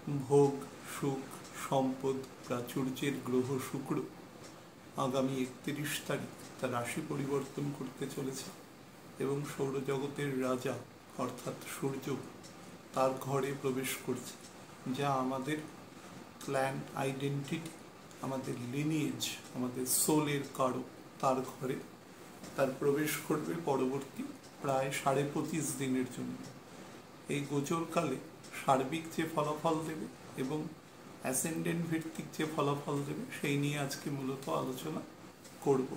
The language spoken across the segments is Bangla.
ভোগ, সুখ, সম্পদ, প্রাচুর্যের গ্রহ শুক্র আগামী 31 তারিখ তার রাশি পরিবর্তন করতে চলেছে এবং সৌরজগতের রাজা অর্থাৎ সূর্য তার ঘরে প্রবেশ করছে, যা আমাদের ক্ল্যান আইডেন্টিটি, আমাদের লিনিয়েজ, আমাদের সোলের কারক তার ঘরে তার প্রবেশ করবে পরবর্তী প্রায় 25.5 দিনের জন্য। এই গোচরকালে সার্বিক যে ফলাফল দেবে এবং অ্যাসেন্ডেন্ট ভিত্তিক যে ফলাফল দেবে সেই নিয়ে আজকে মূলত আলোচনা করব।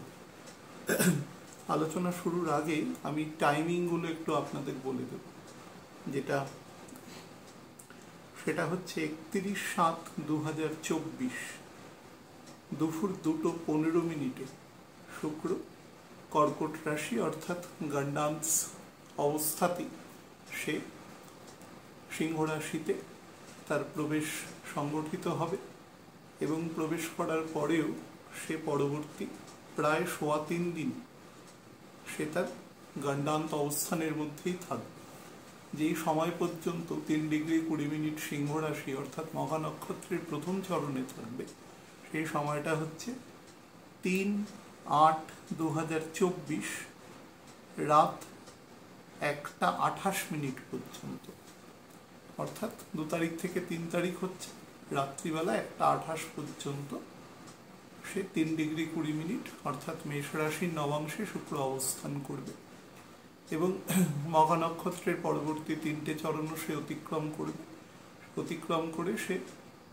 আলোচনা শুরুর আগে আমি টাইমিংগুলো একটু আপনাদের বলে দেব, সেটা হচ্ছে 31/7/2024 দুপুর 2:15 শুক্র কর্কট রাশি অর্থাৎ গণ্ডাংশ অবস্থাতে সে সিংহ রাশিতে তার প্রবেশ সংগঠিত হবে এবং প্রবেশ করার পরেও সে পরবর্তী প্রায় 3.25 দিন সে তার গণ্ডান্ত অবস্থানের মধ্যেই থাকবে। যেই সময় পর্যন্ত 3°20' সিংহ রাশি অর্থাৎ মঘা নক্ষত্রের প্রথম চরণে থাকবে সেই সময়টা হচ্ছে 3/8/2024 রাত 1:28 পর্যন্ত, অর্থাৎ 2 তারিখ থেকে 3 তারিখ হচ্ছে রাত্রিবেলা 1:28 পর্যন্ত সে 3°20' অর্থাৎ মেষ রাশির নবাংশে শুক্র অবস্থান করবে এবং মঘা নক্ষত্রের পরবর্তী 3টে চরণও সে অতিক্রম করে সে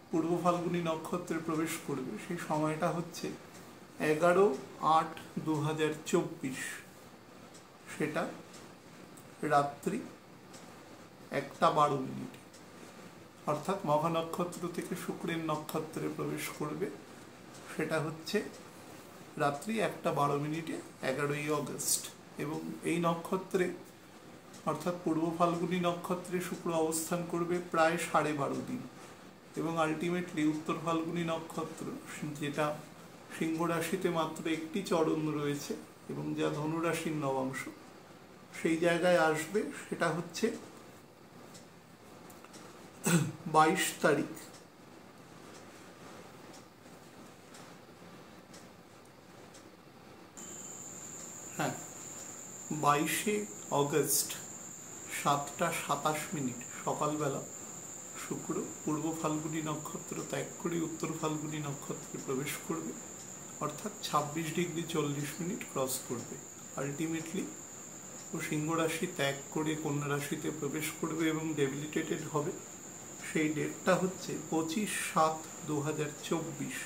পূর্ব ফাল্গুনী নক্ষত্রে প্রবেশ করবে। সেই সময়টা হচ্ছে 11/8/2024, সেটা রাত্রি 1:12, অর্থাৎ মঘা নক্ষত্র থেকে শুক্রের নক্ষত্রে প্রবেশ করবে, সেটা হচ্ছে রাত্রি 1:12 11ই অগস্ট। এবং এই নক্ষত্রে অর্থাৎ পূর্ব ফাল্গুনী নক্ষত্রে শুক্র অবস্থান করবে প্রায় 12.5 দিন এবং আলটিমেটলি উত্তর ফাল্গুনী নক্ষত্র, যেটা সিংহ রাশিতে মাত্র একটি চরণ রয়েছে এবং যা ধনু রাশির নবাংশ, সেই জায়গায় আসবে, সেটা হচ্ছে 22 তারিখ। হ্যাঁ, 22শে অগস্ট 7:27 সকালবেলা শুক্র পূর্ব ফাল্গুনী নক্ষত্র ত্যাগ করে উত্তর ফাল্গুনী নক্ষত্রে প্রবেশ করবে, অর্থাৎ 26°40' ক্রস করবে। আলটিমেটলি ও সিংহ রাশি ত্যাগ করে কন্যা রাশিতে প্রবেশ করবে এবং ডেবিলিটেটেড হবে। সেই ডেটটা হচ্ছে 25/7/2024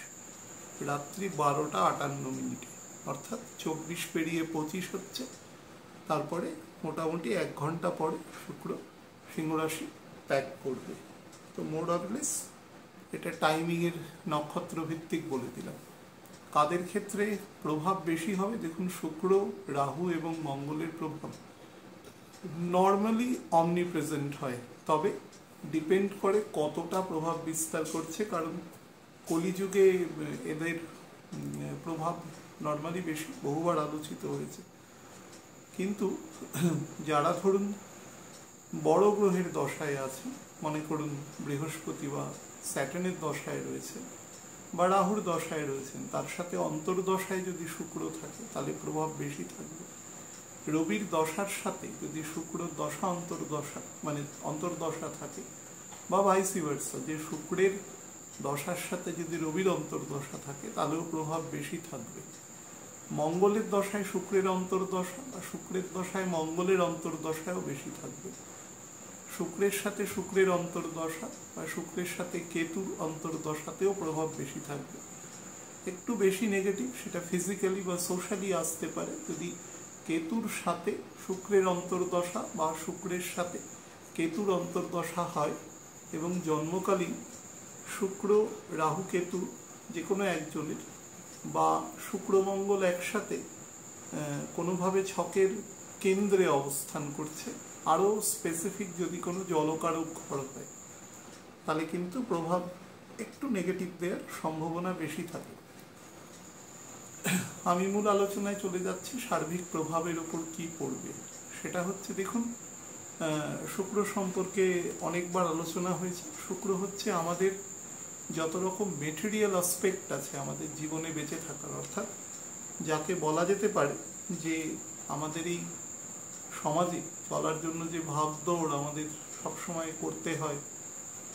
রাত্রি 12:58, অর্থাৎ 24 পেরিয়ে 25 হচ্ছে, তারপরে মোটামুটি 1 ঘন্টা পরে শুক্র সিংহ রাশি ত্যাগ করবে। তো মোর অরলেস এটা টাইমিংয়ের নক্ষত্র ভিত্তিক বলে দিলাম। কাদের ক্ষেত্রে প্রভাব বেশি হবে? দেখুন, শুক্র, রাহু এবং মঙ্গলের প্রভাব নর্মালি অমনিপ্রেজেন্ট হয়, তবে ডিপেন্ড করে কতটা প্রভাব বিস্তার করছে, কারণ কলিযুগে এদের প্রভাব নর্মালি বেশি, বহুবার আলোচিত হয়েছে। কিন্তু যারা ধরুন বড় গ্রহের দশায় আছে, মনে করুন বৃহস্পতি বা স্যাটার্নের দশায় রয়েছে বা রাহুর দশায় রয়েছেন, তার সাথে অন্তর্দশায় যদি শুক্র থাকে তাহলে প্রভাব বেশি থাকবে। রবির দশার সাথে যদি শুক্র দশা অন্তর্দশা মানে অন্তর্দশা থাকে বা ভাইসি ভার্সা, যে শুক্রের দশার সাথে যদি রবির অন্তর্দশা থাকে তাহলেও প্রভাব বেশি থাকবে। মঙ্গলের দশায় শুক্রের অন্তর্দশা বা শুক্রের দশায় মঙ্গলের অন্তর্দশায়ও বেশি থাকবে। শুক্রের সাথে শুক্রের অন্তর্দশা বা শুক্রের সাথে কেতুর অন্তর্দশাতেও প্রভাব বেশি থাকবে। একটু বেশি নেগেটিভ সেটা ফিজিক্যালি বা সোশ্যালি আসতে পারে যদি কেতুর সাথে শুক্রের অন্তর্দশা বা শুক্রের সাথে কেতুর অন্তর্দশা হয় এবং জন্মকালীন শুক্র, রাহু, কেতু যে কোনো একজনের বা শুক্র মঙ্গল একসাথে কোনোভাবে ছকের কেন্দ্রে অবস্থান করছে, আরও স্পেসিফিক যদি কোনো জলকারক ঘর হয়, তাহলে কিন্তু প্রভাব একটু নেগেটিভ দেওয়ার সম্ভাবনা বেশি থাকে। আমি মূল আলোচনায় চলে যাচ্ছি সার্বিক প্রভাবের ওপর কি পড়বে। সেটা হচ্ছে, দেখুন, শুক্র সম্পর্কে অনেকবার আলোচনা হয়েছে। শুক্র হচ্ছে আমাদের যত রকম মেটেরিয়াল অ্যাসপেক্ট আছে আমাদের জীবনে বেঁচে থাকার, অর্থাৎ যাকে বলা যেতে পারে যে আমাদের এই সমাজে চলার জন্য যে ভাবদৌড় আমাদের সবসময় করতে হয়,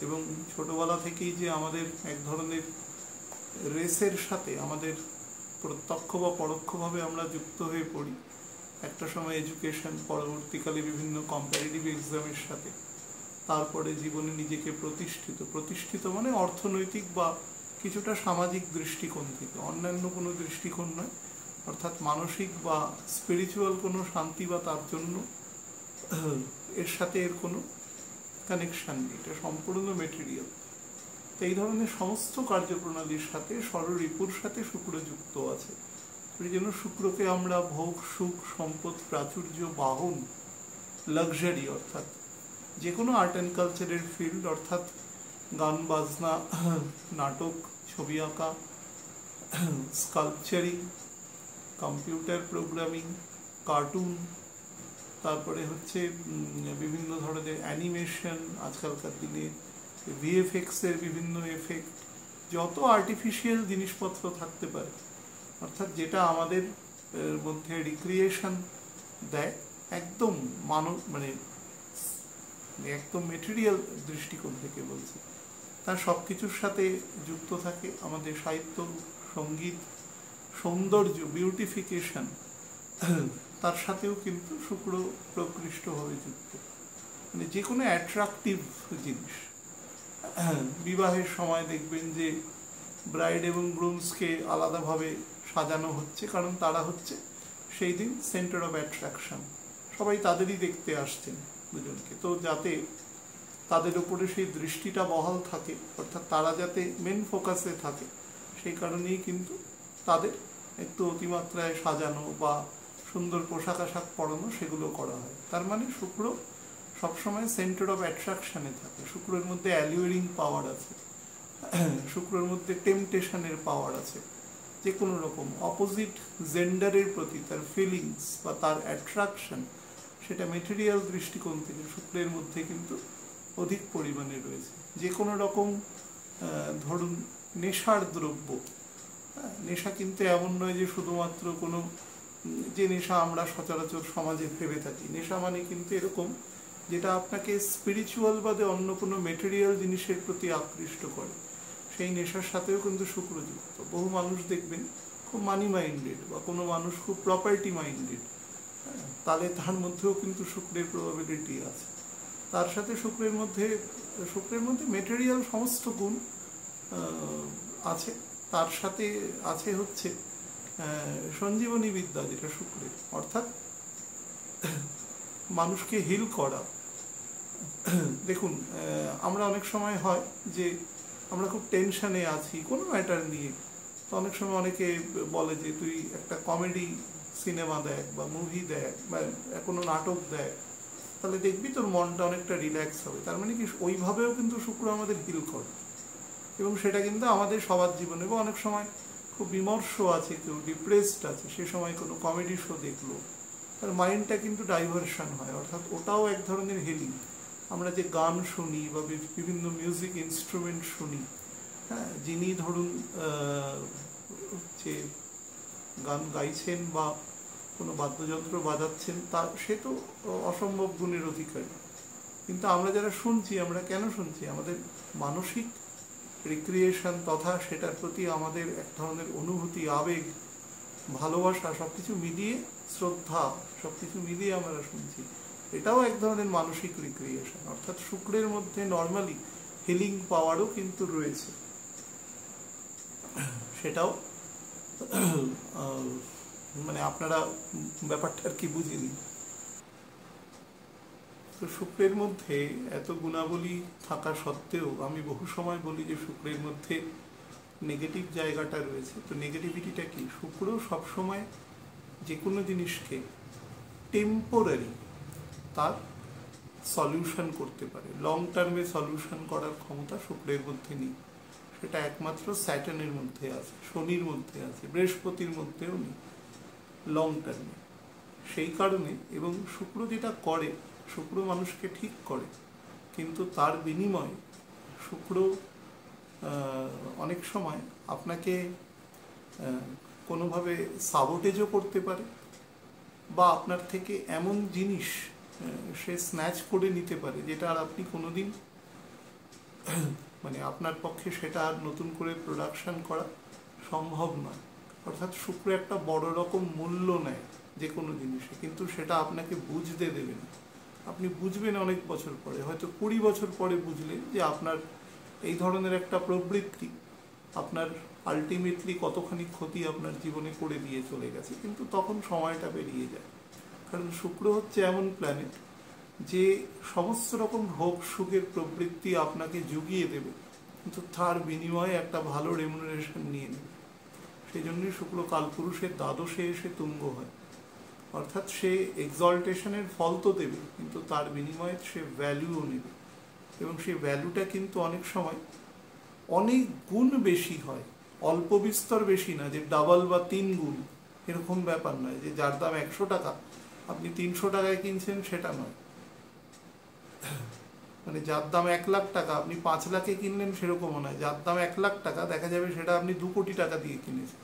এবং ছোটবেলা থেকেই যে আমাদের এক ধরনের রেসের সাথে আমাদের প্রত্যক্ষ বা পরোক্ষভাবে আমরা যুক্ত হয়ে পড়ি, একটা সময় এডুকেশন, পরবর্তীকালে বিভিন্ন কম্পারেটিভ এক্সামের সাথে, তারপরে জীবনে নিজেকে প্রতিষ্ঠিত মানে অর্থনৈতিক বা কিছুটা সামাজিক দৃষ্টিকোণ থেকে, অন্যান্য কোনো দৃষ্টিকোণ নয়, অর্থাৎ মানসিক বা স্পিরিচুয়াল কোনো শান্তি বা তার জন্য এর সাথে এর কোনো কানেকশান নেই, এটা সম্পূর্ণ মেটেরিয়াল। তো এই ধরনের সমস্ত কার্যপ্রণালীর সাথে ষড়রিপুর সাথে শুক্র যুক্ত আছে। এই জন্য শুক্রকে আমরা ভোগ, সুখ, সম্পদ, প্রাচুর্য, বাহন, লাক্সারি, অর্থাৎ যে কোনো আর্ট অ্যান্ড কালচারের ফিল্ড, অর্থাৎ গান বাজনা, নাটক, ছবি আঁকা, স্কাল্পচারিং, কম্পিউটার প্রোগ্রামিং, কার্টুন, তারপরে হচ্ছে বিভিন্ন ধরনের অ্যানিমেশন, আজকালকার দিনে ভিএফএক্স এর বিভিন্ন এফেক্ট, যত আর্টিফিশিয়াল জিনিসপত্র থাকতে পারে, অর্থাৎ যেটা আমাদের মধ্যে রিক্রিয়েশন দেয়, একদম মানে একদম মেটেরিয়াল দৃষ্টিকোণ থেকে বলছি, তার সব কিছুর সাথে যুক্ত থাকে আমাদের সাহিত্য, সঙ্গীত, সৌন্দর্য, বিউটিফিকেশন, তার সাথেও কিন্তু শুক্র প্রকৃষ্টভাবে যুক্ত। মানে যে কোনো অ্যাট্রাকটিভ জিনিস, বিবাহের সময় দেখবেন যে ব্রাইড এবং গ্রুমসকে আলাদাভাবে সাজানো হচ্ছে, কারণ তারা হচ্ছে সেই দিন সেন্টার অফ অ্যাট্রাকশন, সবাই তাদেরই দেখতে আসছেন দুজনকে, তো যাতে তাদের উপরে সেই দৃষ্টিটা বহাল থাকে, অর্থাৎ তারা যাতে মেন ফোকাসে থাকে, সেই কারণেই কিন্তু তাদের একটু অতিমাত্রায় সাজানো বা সুন্দর পোশাক আশাক পরানো সেগুলো করা হয়। তার মানে শুক্র সবসময় সেন্টার অফ অ্যাট্রাকশনে থাকে। শুক্রের মধ্যে অ্যালিউরিং পাওয়ার আছে, শুক্রের মধ্যে টেম্পটেশনের পাওয়ার আছে, যে কোনো রকম অপোজিট জেন্ডারের প্রতি তার ফিলিংস বা তার অ্যাট্রাকশন, সেটা মেটেরিয়াল দৃষ্টিকোণ থেকে শুক্রের মধ্যে কিন্তু অধিক পরিমাণে রয়েছে। যে কোনো রকম ধরুন নেশার দ্রব্য, নেশা কিন্তু এমন নয় যে শুধুমাত্র কোনো যে নেশা আমরা সচরাচর সমাজে ভেবে থাকি। নেশা মানে কিন্তু এরকম যেটা আপনাকে স্পিরিচুয়াল বাদে অন্য কোনো মেটেরিয়াল জিনিসের প্রতি আকৃষ্ট করে, সেই নেশার সাথেও কিন্তু শুক্র যুক্ত। বহু মানুষ দেখবেন খুব মানি মাইন্ডেড, বা কোনো মানুষ খুব প্রপার্টি মাইন্ডেড, তাহলে তার মধ্যেও কিন্তু শুক্রের প্রবাবিলিটি আছে। তার সাথে শুক্রের মধ্যে মেটেরিয়াল সমস্ত গুণ আছে। তার সাথে আছে হচ্ছে সঞ্জীবনী বিদ্যা, যেটা শুক্রের, অর্থাৎ মানুষকে হিল করা। দেখুন, আমরা অনেক সময় হয় যে আমরা খুব টেনশনে আছি কোনো ম্যাটার নিয়ে, তো অনেক সময় অনেকে বলে যে তুই একটা কমেডি সিনেমা দেখ বা মুভি দেখ বা কোনো নাটক দেখ, তাহলে দেখবি তোর মনটা অনেকটা রিল্যাক্স হবে। তার মানে কি, ওইভাবেও কিন্তু শুক্র আমাদের হিল করে, এবং সেটা কিন্তু আমাদের সবার জীবনে। এবং অনেক সময় খুব বিমর্ষ আছে, কেউ ডিপ্রেসড আছে, সে সময় কোনো কমেডি শো দেখলো, তার মাইন্ডটা কিন্তু ডাইভারশন হয়, অর্থাৎ ওটাও এক ধরনের হিলিং। আমরা যে গান শুনি বা বিভিন্ন মিউজিক ইনস্ট্রুমেন্ট শুনি, হ্যাঁ, যিনি ধরুন যে গান গাইছেন বা কোনো বাদ্যযন্ত্র বাজাচ্ছেন, সে তো অসম্ভব গুণের অধিকারী, কিন্তু আমরা যারা শুনছি, আমরা কেন শুনছি? আমাদের মানসিক রিক্রিয়েশন তথা সেটার প্রতি আমাদের এক ধরনের অনুভূতি, আবেগ, ভালোবাসা, সবকিছু মিলিয়ে, শ্রদ্ধা, সবকিছু মিলিয়ে আমরা শুনছি। এটাও এক ধরনের মানসিক রিক্রিয়েশন, অর্থাৎ শুক্রের মধ্যে নর্মালি হিলিং পাওয়ারও কিন্তু রয়েছে। সেটাও মানে আপনারা ব্যাপারটা আর কি বুঝে নিন। তো শুক্রের মধ্যে এত গুণাবলী থাকা সত্ত্বেও আমি বহু সময় বলি যে শুক্রের মধ্যে নেগেটিভ জায়গাটা রয়েছে। তো নেগেটিভিটিটা কি? শুক্র সবসময় যে কোনো জিনিসকে টেম্পোরারি তার সলিউশন করতে পারে, লং টার্মে সলিউশন করার ক্ষমতা শুক্রের মধ্যে নেই। সেটা একমাত্র স্যাটার্নের মধ্যে আছে, শনির মধ্যে আছে, বৃহস্পতির মধ্যেও নেই লং টার্মে। সেই কারণে, এবং শুক্র যেটা করে শুক্র মানুষকে ঠিক করে, কিন্তু তার বিনিময়ে শুক্র অনেক সময় আপনাকে কোনোভাবে সাবোটেজও করতে পারে, বা আপনার থেকে এমন জিনিস সে স্ন্যাচ করে নিতে পারে যেটা আর আপনি কোনোদিন মানে আপনার পক্ষে সেটা আর নতুন করে প্রোডাকশন করা সম্ভব নয়। অর্থাৎ শুক্র একটা বড় রকম মূল্য নেয় যে কোনো জিনিসে, কিন্তু সেটা আপনাকে বুঝতে দেবে না। আপনি বুঝবেন অনেক বছর পরে, হয়তো 20 বছর পরে বুঝলেন যে আপনার এই ধরনের একটা প্রবৃত্তি আপনার আলটিমেটলি কতখানি ক্ষতি আপনার জীবনে করে দিয়ে চলে গেছে, কিন্তু তখন সময়টা বেরিয়ে যায়। কারণ শুক্র হচ্ছে এমন প্ল্যানেট যে সমস্ত রকম ভোগ সুখের প্রবৃত্তি আপনাকে জুগিয়ে দেবে, কিন্তু তার বিনিময়ে একটা ভালো রেমুনারেশন নিয়ে নেবে। সেই জন্যই শুক্র কালপুরুষের দ্বাদশে এসে তুঙ্গ হয়। অর্থাৎ সে এক্সল্টেশনের ফল তো দেবে, কিন্তু তার বিনিময়ে সে ভ্যালুও নেবে, এবং সেই ভ্যালুটা কিন্তু অনেক সময় অনেক গুণ বেশি হয়, অল্প বিস্তর বেশি না, যে ডাবল বা 3 গুণ এরকম ব্যাপার নয়, যে যার দাম 100 টাকা আপনি 300 টাকায় কিনছেন সেটা নয়, মানে যার দাম 1 লাখ টাকা আপনি 5 লাখে কিনলেন সেরকমও নয়, যার দাম 1 লাখ টাকা দেখা যাবে সেটা আপনি 2 কোটি টাকা দিয়ে কিনেছেন,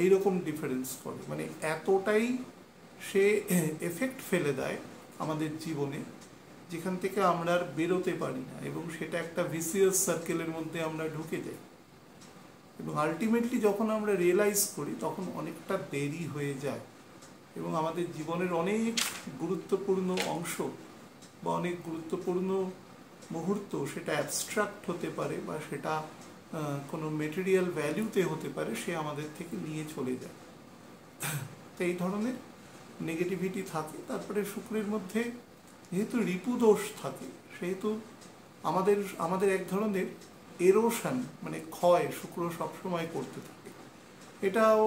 এইরকম ডিফারেন্স করে। মানে এতটাই সে এফেক্ট ফেলে দেয় আমাদের জীবনে, যেখান থেকে আমরা আর বেরোতে পারি না, এবং সেটা একটা ভিসিয়াস সার্কেলের মধ্যে আমরা ঢুকে যাই, এবং আলটিমেটলি যখন আমরা রিয়েলাইজ করি তখন অনেকটা দেরি হয়ে যায়, এবং আমাদের জীবনের অনেক গুরুত্বপূর্ণ অংশ বা অনেক গুরুত্বপূর্ণ মুহূর্ত সেটা অ্যাবস্ট্রাক্ট হতে পারে, বা সেটা কোনো মেটেরিয়াল ভ্যালুতে হতে পারে, সে আমাদের থেকে নিয়ে চলে যায়। তো এই ধরনের নেগেটিভিটি থাকে। তারপরে শুক্রের মধ্যে যেহেতু রিপুদোষ থাকে, সেহেতু আমাদের এক ধরনের এরোশন মানে ক্ষয় শুক্র সবসময় করতে থাকে। এটাও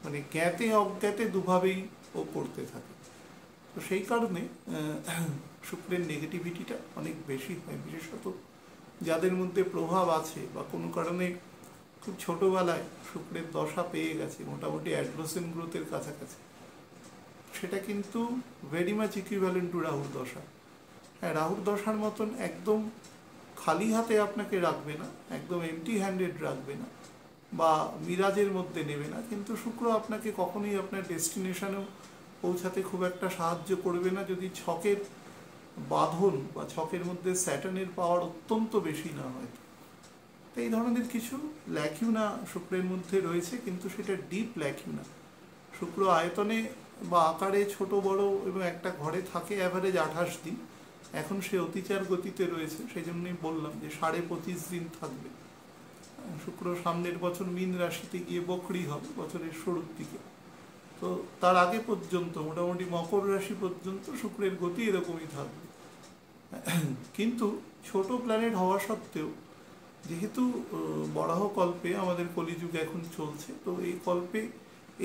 মানে জ্ঞাতে অজ্ঞাতে দুভাবেই ও করতে থাকে। তো সেই কারণে শুক্রের নেগেটিভিটিটা অনেক বেশি হয়, বিশেষত যাদের মধ্যে প্রভাব আছে বা কোনো কারণে খুব ছোটোবেলায় শুক্রের দশা পেয়ে গেছে, মোটামুটি অ্যাডলোসেন্ট গ্রোথের কাছাকাছি, সেটা কিন্তু ভেরি মাচ ইকুইভ্যালেন্ট টু রাহুর দশা। হ্যাঁ, রাহুর দশার মতন একদম খালি হাতে আপনাকে রাখবে না, একদম এমটি হ্যান্ডেড রাখবে না, বা মিরাজের মধ্যে নেবে না, কিন্তু শুক্র আপনাকে কখনোই আপনার ডেস্টিনেশনেও পৌঁছাতে খুব একটা সাহায্য করবে না, যদি ছকের বাঁধন বা ছকের মধ্যে স্যাটার্নের পাওয়ার অত্যন্ত বেশি না হয়। তো এই ধরনের কিছু ল্যাকিউনা শুক্রের মধ্যে রয়েছে, কিন্তু সেটা ডিপ ল্যাকিউনা। শুক্র আয়তনে বা আকারে ছোট বড় এবং একটা ঘরে থাকে অ্যাভারেজ 28 দিন। এখন সে অতিচার গতিতে রয়েছে, সেই জন্যই বললাম যে 25.5 দিন থাকবে। শুক্র সামনের বছর মীন রাশিতে গিয়ে বকরি হবে বছরের শুরুর দিকে। তো তার আগে পর্যন্ত মোটামুটি মকর রাশি পর্যন্ত শুক্রের গতি এরকমই থাকবে। কিন্তু ছোট প্ল্যানেট হওয়া সত্ত্বেও, যেহেতু বরাহ কল্পে আমাদের কলিযুগ এখন চলছে, তো এই কল্পে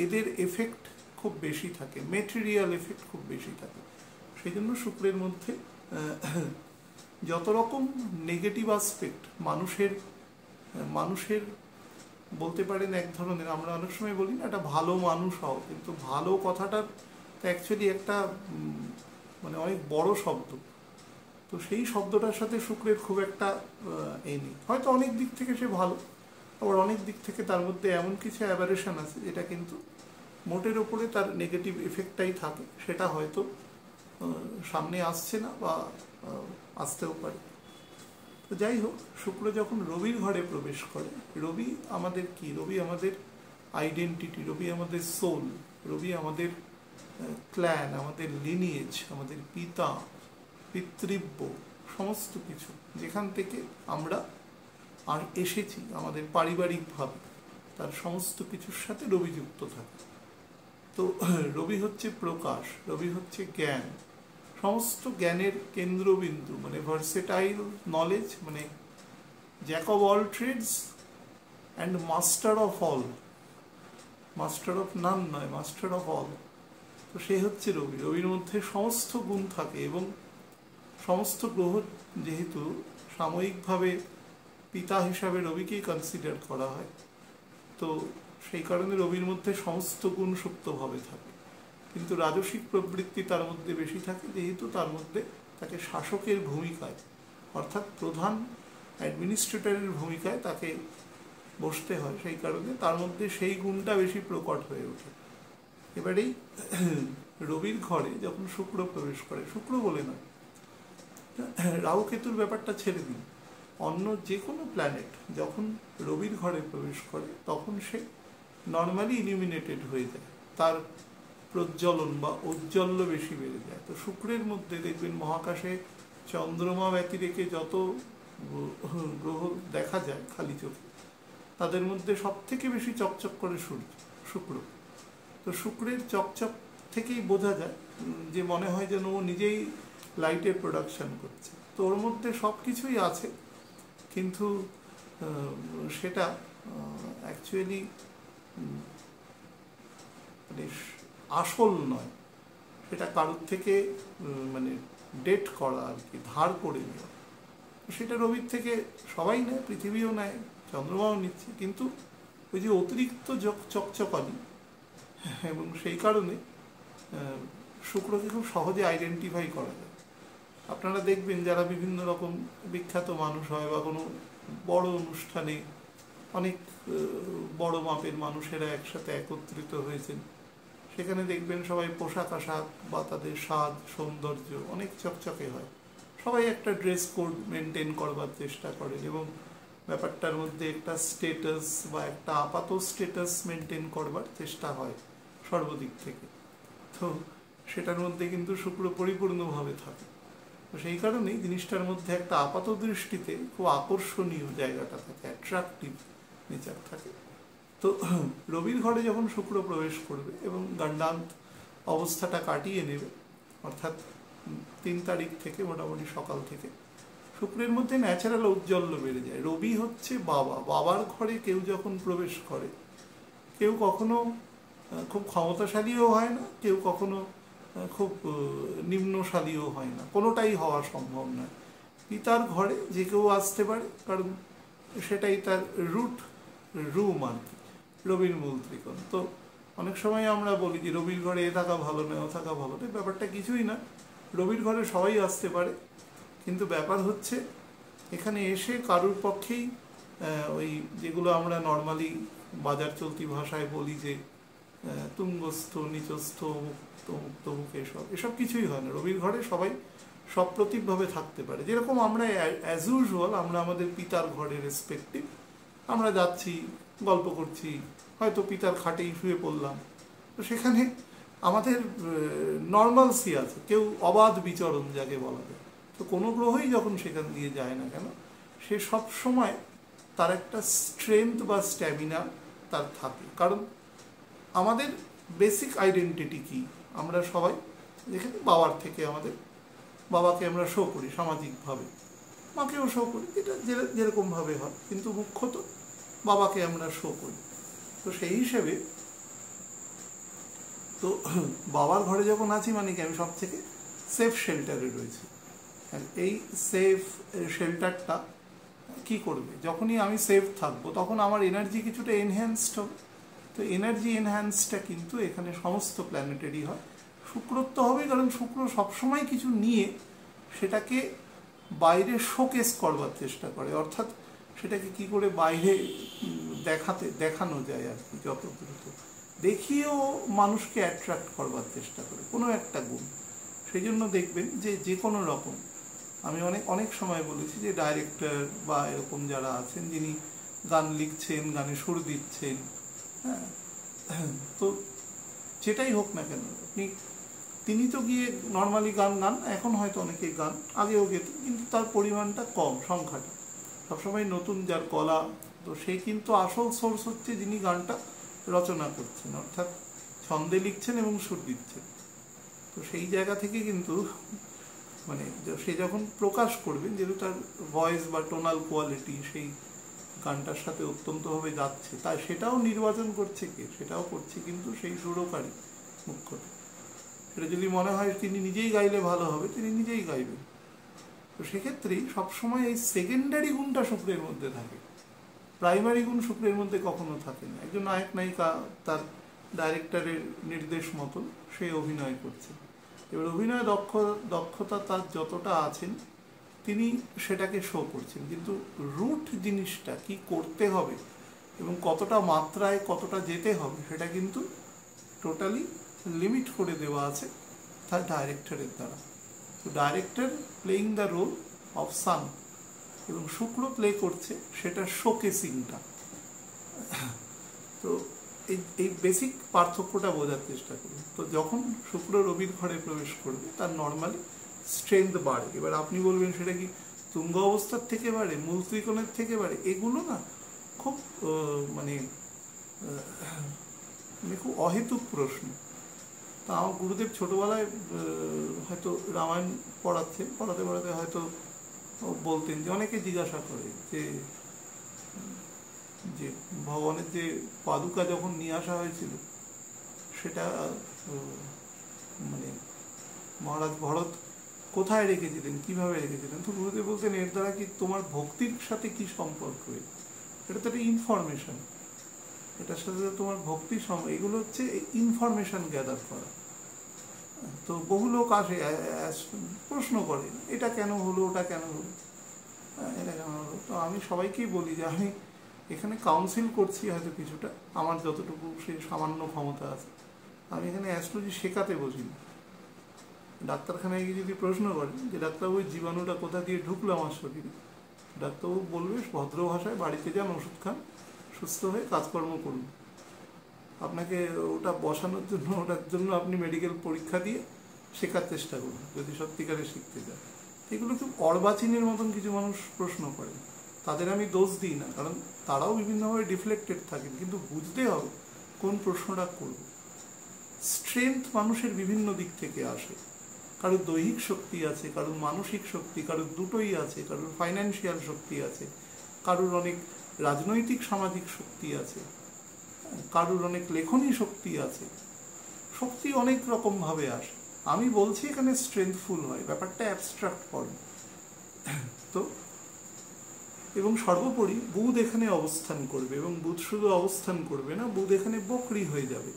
এদের এফেক্ট খুব বেশি থাকে, মেটেরিয়াল এফেক্ট খুব বেশি থাকে। সেই জন্য শুক্রের মধ্যে যত রকম নেগেটিভ আসপেক্ট মানুষের বলতে পারেন এক ধরনের, আমরা অনেক সময় বলি না একটা ভালো মানুষ হও, কিন্তু ভালো কথাটার অ্যাকচুয়ালি একটা মানে অনেক বড় শব্দ। তো সেই শব্দটার সাথে শুক্রের খুব একটা নেই। হয়তো অনেক দিক থেকে সে ভালো, আবার অনেক দিক থেকে তার মধ্যে এমন কিছু অ্যাবারেশন আছে যেটা কিন্তু মোটের ওপরে তার নেগেটিভ এফেক্টটাই থাকে, সেটা হয়তো সামনে আসছে না বা আসতেও পারে। তো যাই হোক, শুক্র যখন রবির ঘরে প্রবেশ করে, রবি আমাদের কি? রবি আমাদের আইডেন্টিটি, রবি আমাদের সোল, রবি আমাদের ক্ল্যান, আমাদের লিনিয়েজ, আমাদের পিতা পিতৃব্য সমস্ত কিছু, যেখান থেকে আমরা আর এসেছি আমাদের পারিবারিকভাবে, তার সমস্ত কিছুর সাথে রবি যুক্ত থাকে। তো রবি হচ্ছে প্রকাশ, রবি হচ্ছে জ্ঞান, সমস্ত জ্ঞানের কেন্দ্রবিন্দু, মানে ভার্সেটাইল নলেজ, মানে jack of all trades and master of all, master of none নয়, মাস্টার অফ অল। তো সে হচ্ছে রবি। রবির মধ্যে সমস্ত গুণ থাকে, এবং সমস্ত গ্রহ যেহেতু সাময়িকভাবে পিতা হিসাবে রবিকেই কনসিডার করা হয়, তো সেই কারণে রবির মধ্যে সমস্ত গুণ সুপ্তভাবে থাকে। কিন্তু রাজসিক প্রবৃত্তি তার মধ্যে বেশি থাকে, যেহেতু তার মধ্যে তাকে শাসকের ভূমিকায় অর্থাৎ প্রধান অ্যাডমিনিস্ট্রেটরের ভূমিকায় তাকে বসতে হয়, সেই কারণে তার মধ্যে সেই গুণটা বেশি প্রকট হয়ে ওঠে। এবারেই রবির ঘরে যখন শুক্র প্রবেশ করে, শুক্র বলে নয়, রাহু কেতুর ব্যাপারটা ছেড়ে দিন, অন্য যে কোনো প্ল্যানেট যখন রবির ঘরে প্রবেশ করে তখন সে নর্মালি ইলিমিনেটেড হয়ে যায়, তার প্রজ্বলন বা ঔজ্জ্বল্য বেশি বেড়ে যায়। তো শুক্রের মধ্যে দেখবেন মহাকাশে চন্দ্রমা ব্যতিরেকে যত গ্রহ দেখা যায় খালি চোখে, তাদের মধ্যে সব থেকে বেশি চকচক করে শুক্র। তো শুক্রের চকচক থেকেই বোঝা যায় যে মনে হয় যেন ও নিজেই লাইটের প্রোডাকশন করছে। তো ওর মধ্যে সব কিছুই আছে, কিন্তু সেটা অ্যাকচুয়ালি মানে আসল নয়, সেটা কারোর থেকে মানে ডেট করা আর কি, ধার করে নেওয়া। সেটা রবির থেকে সবাই নেয়, পৃথিবীও নেয়, চন্দ্রমাও নিচ্ছে, কিন্তু ওই যে অতিরিক্ত চকচকানি, এবং সেই কারণে শুক্রকে খুব সহজে আইডেন্টিফাই করা যায়। আপনারা দেখবেন যারা বিভিন্ন রকম বিখ্যাত মানুষ হয় বা কোনো বড় অনুষ্ঠানে অনেক বড় মাপের মানুষেরা একসাথে একত্রিত হয়েছেন, সেখানে দেখবেন সবাই পোশাক আশাক বা তাদের স্বাদ সৌন্দর্য অনেক চকচকে হয়, সবাই একটা ড্রেস কোড মেনটেন করবার চেষ্টা করেন এবং ব্যাপারটার মধ্যে একটা স্টেটাস বা একটা আপাত স্টেটাস মেনটেন করবার চেষ্টা হয় সর্বদিক থেকে। তো সেটার মধ্যে কিন্তু শুক্র পরিপূর্ণভাবে থাকে। তো সেই কারণেই জিনিসটার মধ্যে একটা আপাত দৃষ্টিতে খুব আকর্ষণীয় জায়গাটা থাকে, অ্যাট্রাকটিভ নেচার থাকে। তো রবির ঘরে যখন শুক্র প্রবেশ করবে এবং গণ্ডান্ত অবস্থাটা কাটিয়ে নেবে, অর্থাৎ 3 তারিখ থেকে মোটামুটি সকাল থেকে শুক্রের মধ্যে ন্যাচারাল ঔজ্জ্বল্য বেড়ে যায়। রবি হচ্ছে বাবার ঘরে কেউ যখন প্রবেশ করে, কেউ কখনো খুব ক্ষমতাশালীও হয় না, কেউ কখনো খুব নিম্নশালীও হয় না, কোনোটাই হওয়া সম্ভব নয়। পিতার ঘরে যে কেউ আসতে পারে, কারণ সেটাই তার রুম আর কি, রবির মূল ত্রিকোণ। তো অনেক সময় আমরা বলি যে রবির ঘরে এ থাকা ভালো নয়, ও থাকা ভালো নয়, ব্যাপারটা কিছুই না, রবির ঘরে সবাই আসতে পারে। কিন্তু ব্যাপার হচ্ছে এখানে এসে কারুর পক্ষেই ওই যেগুলো আমরা নর্মালি বাজার চলতি ভাষায় বলি যে তুঙ্গস্থ নিচস্থ মুক্ত মুখ এসব কিছুই হয় না। রবির ঘরে সবাই সপ্রতিভভাবে থাকতে পারে। যেরকম আমরা অ্যাজ ইউজুয়াল আমরা আমাদের পিতার ঘরে রেসপেক্টিভ, আমরা যাচ্ছি, গল্প করছি, হয়তো পিতার খাটেই শুয়ে পড়লাম, তো সেখানে আমাদের নর্মালসি আছে, কেউ অবাধ বিচরণ যাকে বলা যায়। তো কোনো গ্রহই যখন সেখান দিয়ে যায় না কেন, সে সব সময় তার একটা স্ট্রেংথ বা স্ট্যামিনা তার থাকে। কারণ আমাদের বেসিক আইডেন্টিটি কি, আমরা সবাই যেখানে বাবার থেকে আমাদের বাবাকে আমরা শো করি সামাজিকভাবে, মাকেও শো করি, এটা যেরকমভাবে হয়, কিন্তু মুখ্যত বাবাকে আমরা শো করি। তো সেই হিসেবে তো বাবার ঘরে যখন আছি মানে কি আমি সব থেকে সেফ শেল্টারে রয়েছি। এই সেফ শেল্টারটা কি করবে, যখনই আমি সেফ থাকবো তখন আমার এনার্জি কিছুটা এনহ্যান্সড হবে। তো এনার্জি এনহ্যান্সটা কিন্তু এখানে সমস্ত প্ল্যানেটেরই হয়, শুক্রত্ব হবে, কারণ শুক্র সবসময় কিছু নিয়ে সেটাকে বাইরে শোকেস করবার চেষ্টা করে, অর্থাৎ সেটাকে কি করে বাইরে দেখানো যায় আর কি, যত দ্রুত দেখিয়েও মানুষকে অ্যাট্রাক্ট করবার চেষ্টা করে কোনো একটা গুণ। সেই জন্য দেখবেন যে কোনো রকম, আমি অনেক সময় বলেছি যে ডাইরেক্টর বা এরকম যারা আছেন যিনি গান লিখছেন, গানে সুর দিচ্ছেন, হ্যাঁ, তো যেটাই হোক না কেন তিনি তো গিয়ে নর্মালি গান এখন হয়তো অনেকে গান আগেও গেতেন, কিন্তু তার পরিমাণটা কম, সংখ্যাটা সবসময় নতুন যার কলা, তো সেই কিন্তু আসল সোর্স হচ্ছে যিনি গানটা রচনা করছেন, অর্থাৎ ছন্দে লিখছেন এবং সুর দিচ্ছেন। তো সেই জায়গা থেকে কিন্তু মানে সে যখন প্রকাশ করবেন, যেহেতু তার ভয়েস বা টোনাল কোয়ালিটি সেই গানটার সাথে অত্যন্তভাবে যাচ্ছে, তাই সেটাও নির্বাচন করছে কে, সেটাও করছে কিন্তু সেই সুরকারী মুখ্যত। সেটা যদি মনে হয় তিনি নিজেই গাইলে ভালো হবে, তিনি নিজেই গাইবেন। তো সেক্ষেত্রেই সবসময় এই সেকেন্ডারি গুণটা শুক্রের মধ্যে থাকে, প্রাইমারি গুণ শুক্রের মধ্যে কখনো থাকে না। একজন নায়ক নায়িকা তার ডাইরেক্টরের নির্দেশ মতন সে অভিনয় করছে। এবার অভিনয় দক্ষতা তার যতটা আছেন তিনি সেটাকে শো করছেন, কিন্তু রুট জিনিসটা কি করতে হবে এবং কতটা মাত্রায় কতটা যেতে হবে সেটা কিন্তু টোটালি লিমিট করে দেওয়া আছে তার ডাইরেক্টরের দ্বারা। তো director playing the role of sun এবং শুক্র প্লে করছে সেটা শোকেসিংটা। তো এই বেসিক পার্থক্যটা বোঝার চেষ্টা করুন। তো যখন শুক্র রবির ঘরে প্রবেশ করবে তার নর্মালি স্ট্রেংথ বাড়ে। এবার আপনি বলবেন সেটা কি তুঙ্গ অবস্থার থেকে বাড়ে, মূল ত্রিকোণের থেকে বাড়ে? এগুলো না খুব মানে খুব অহেতুক প্রশ্ন। তা আমার গুরুদেব ছোটবেলায় হয়তো রামায়ণ পড়াতে হয়তো বলতেন যে অনেকে জিজ্ঞাসা করে যে ভগবানের যে পাদুকা যখন নিয়ে আসা হয়েছিল সেটা মানে মহারাজ ভরত কোথায় রেখেছিলেন, কিভাবে রেখেছিলেন? তো গুরুদেব বলতেন এর দ্বারা কি তোমার ভক্তির সাথে কি সম্পর্ক? এটা তো একটা ইনফরমেশন, এটার সাথে তোমার ভক্তির এগুলো হচ্ছে ইনফরমেশন গ্যাদার করা। তো বহু লোক আসে প্রশ্ন করে এটা কেন হলো, ওটা কেন হলো, এটা কেন হলো। তো আমি সবাইকেই বলি যে আমি এখানে কাউন্সিল করছি হয়তো কিছুটা, আমার যতটুকু সে সামান্য ক্ষমতা আছে। আমি এখানে অ্যাস্ট্রোলজি শেখাতে বসি না। ডাক্তারখানায় গিয়ে যদি প্রশ্ন করেন যে ডাক্তারবাবু জীবাণুটা কোথা দিয়ে ঢুকলো আমার শরীরে, ডাক্তারবাবু বলবে ভদ্র ভাষায় বাড়িতে যান, ওষুধ খান, সুস্থ হয়ে কাজকর্ম করুন। আপনাকে ওটা বসানোর জন্য, ওটার জন্য আপনি মেডিকেল পরীক্ষা দিয়ে শেখার চেষ্টা করুন যদি সত্যিকারে শিখতে চান। এগুলো খুব অর্বাচীনের মতন কিছু মানুষ প্রশ্ন করেন, তাদের আমি দোষ দিই না, কারণ তারাও বিভিন্নভাবে ডিফ্লেক্টেড থাকেন, কিন্তু বুঝতে হবে কোন প্রশ্নটা করব। স্ট্রেংথ মানুষের বিভিন্ন দিক থেকে আসে, কারোর দৈহিক শক্তি আছে, কারোর মানসিক শক্তি, কারোর দুটোই আছে, কারোর ফাইন্যান্সিয়াল শক্তি আছে, কারোর অনেক রাজনৈতিক সামাজিক শক্তি আছে, কারোর অনেক লেখনী শক্তি আছে। শক্তি অনেক রকমভাবে আসে। আমি বলছি এখানে স্ট্রেংথফুল হয়, ব্যাপারটা অ্যাবস্ট্রাক্ট ফর্ম। তো এবং সর্বোপরি বুধ এখানে অবস্থান করবে, এবং বুধ শুধু অবস্থান করবে না, বুধ এখানে বকরি হয়ে যাবে।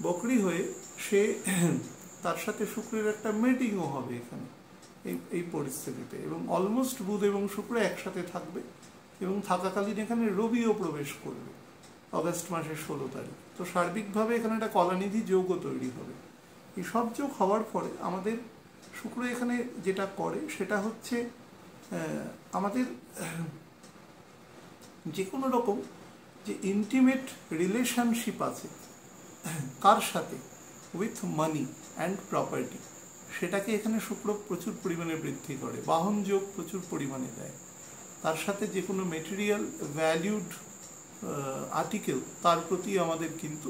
বকরি হয়ে সে তার সাথে শুক্রের একটা মিটিংও হবে এখানে এই পরিস্থিতিতে, এবং অলমোস্ট বুধ এবং শুক্র একসাথে থাকবে, এবং থাকাকালীন এখানে রবিও প্রবেশ করবে অগস্ট মাসের 16 তারিখ। তো সার্বিকভাবে এখানে একটা কলানিধি যোগও তৈরি হবে। এই সব যোগ হওয়ার পরে আমাদের শুক্র এখানে যেটা করে সেটা হচ্ছে আমাদের যে কোনো রকম যে ইন্টিমেট রিলেশনশিপ আছে কার সাথে, উইথ মানি অ্যান্ড প্রপার্টি, সেটাকে এখানে শুক্র প্রচুর পরিমাণে বৃদ্ধি করে। বাহন যোগ প্রচুর পরিমাণে দেয়। তার সাথে যে কোনো মেটেরিয়াল ভ্যালিউড আর্টিকেল তার প্রতি আমাদের কিন্তু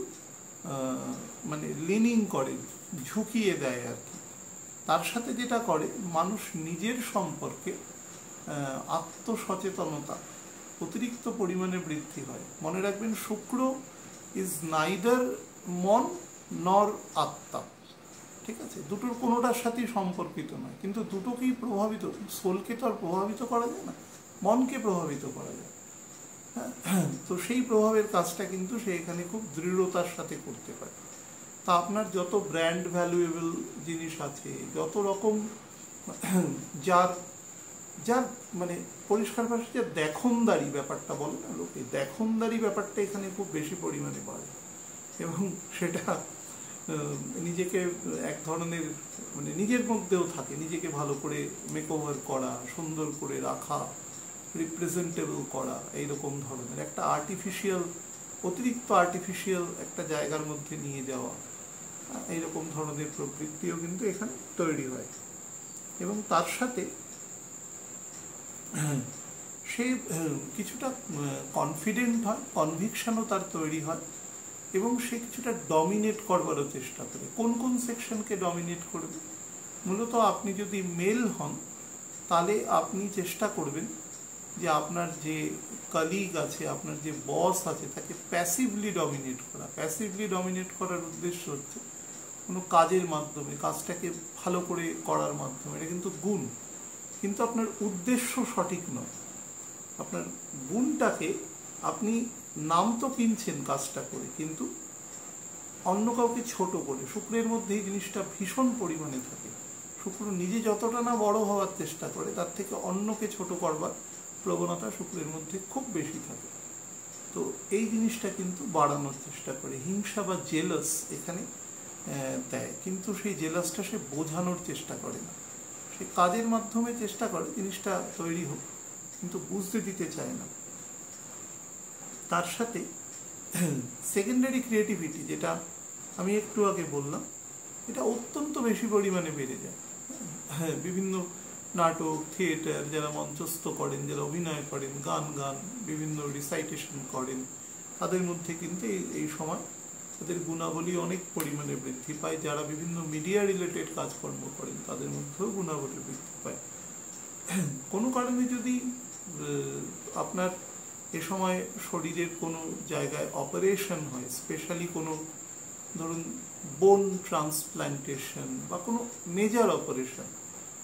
মানে লিনিং করে, ঝুঁকিয়ে দেয় আর কি। তার সাথে যেটা করে, মানুষ নিজের সম্পর্কে আত্মসচেতনতা অতিরিক্ত পরিমাণে বৃদ্ধি হয়। মনে রাখবেন শুক্র ইজ নাইদার মন নর আত্মা, ঠিক আছে? দুটোর কোনোটার সাথেই সম্পর্কিত নয়, কিন্তু দুটোকেই প্রভাবিত, সোলকে তো আর প্রভাবিত করা যায় না, মনকে প্রভাবিত করা যায়। তো সেই প্রভাবের কাজটা কিন্তু সে এখানে খুব দৃঢ়তার সাথে করতে পারে। তা আপনার যত ব্র্যান্ড ভ্যালুয়েবল জিনিস আছে, যত রকম যার যার মানে পরিষ্কার ভাষায় যে দেখনদারি ব্যাপারটা বলে না লোকে, দেখনদারি ব্যাপারটা এখানে খুব বেশি পরিমাণে বাড়ে, এবং সেটা নিজেকে এক ধরনের মানে নিজের মধ্যেও থাকে, নিজেকে ভালো করে মেকওভার করা, সুন্দর করে রাখা, রিপ্রেজেন্টেবল করা, এইরকম ধরনের একটা অতিরিক্ত আর্টিফিশিয়াল একটা জায়গার মধ্যে নিয়ে যাওয়া, এইরকম ধরনের প্রবৃত্তিও কিন্তু এখানে তৈরি হয়। এবং তার সাথে সে কিছুটা কনফিডেন্ট হয়, কনভিকশনও তার তৈরি হয়, এবং সে কিছুটা ডমিনেট করবারও চেষ্টা করে। কোন কোন সেকশনকে ডমিনেট করবে? মূলত আপনি যদি মেল হন তাহলে আপনি চেষ্টা করবেন যে আপনার যে কলিগ আছে, আপনার যে বস আছে, তাকে প্যাসিভলি ডমিনেট করা। প্যাসিভলি ডমিনেট করার উদ্দেশ্য হচ্ছে কোনো কাজের মাধ্যমে, কাজটাকে ভালো করে করার মাধ্যমে। এটা কিন্তু গুণ, কিন্তু আপনার উদ্দেশ্য সঠিক নয়। আপনার গুণটাকে আপনি নাম তো কিনছেন কাজটা করে, কিন্তু অন্য কাউকে ছোট করে। শুক্রের মধ্যে এই জিনিসটা ভীষণ পরিমাণে থাকে। শুক্র নিজে যতটা না বড় হওয়ার চেষ্টা করে, তার থেকে অন্যকে ছোট করবার প্রবণতা শুক্রের মধ্যে খুব বেশি থাকে। তো এই জিনিসটা কিন্তু বাড়ানোর চেষ্টা করে, হিংসা বা জেলাস এখানে দেয়, কিন্তু সেই জেলাসটা সে বোঝানোর চেষ্টা করে না, সে কাজের মাধ্যমে চেষ্টা করে জিনিসটা তৈরি হোক, কিন্তু বুঝতে দিতে চায় না। তার সাথে সেকেন্ডারি ক্রিয়েটিভিটি, যেটা আমি একটু আগে বললাম, এটা অত্যন্ত বেশি পরিমাণে বেড়ে যায়। হ্যাঁ, বিভিন্ন নাটক, থিয়েটার যারা মঞ্চস্থ করেন, যারা অভিনয় করেন, গান বিভিন্ন রিসাইটেশন করেন, তাদের মধ্যে কিন্তু এই সময় তাদের গুণাবলী অনেক পরিমাণে বৃদ্ধি পায়। যারা বিভিন্ন মিডিয়া রিলেটেড কাজকর্ম করেন, তাদের মধ্যেও গুণাবলী বৃদ্ধি পায়। কোনো কারণে যদি আপনার এ সময় শরীরের কোনো জায়গায় অপারেশন হয়, স্পেশালি কোনো ধরুন বোন ট্রান্সপ্ল্যান্টেশন বা কোনো মেজর অপারেশন,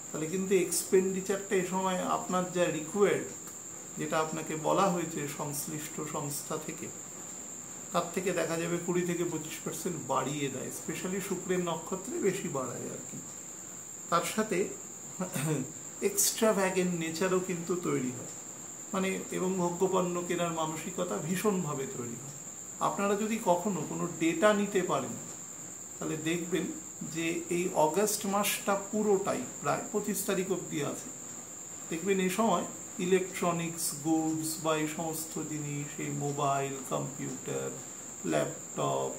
তাহলে কিন্তু এক্সপেন্ডিচারটা এ সময় আপনার যা রিকোয়ার্ড, যেটা আপনাকে বলা হয়েছে সংশ্লিষ্ট সংস্থা থেকে, তার থেকে দেখা যাবে 20 থেকে 25% বাড়িয়ে দেয়। স্পেশালি শুক্রের নক্ষত্রে বেশি বাড়ায় আর কি। তার সাথে এক্সট্রাভ্যাগেন্ট নেচারও কিন্তু তৈরি হয়, মানে এবং ভোগ্যপণ্য কেনার মানসিকতা ভীষণভাবে তৈরি হয়। আপনারা যদি কখনো কোনো ডেটা নিতে পারেন, তাহলে দেখবেন যে এই অগাস্ট মাসটা পুরোটাই প্রায় 25 তারিখ অবধি আছে, দেখবেন এই সময় ইলেকট্রনিক্স গুডস বা এই সমস্ত জিনিস, এই মোবাইল, কম্পিউটার, ল্যাপটপ,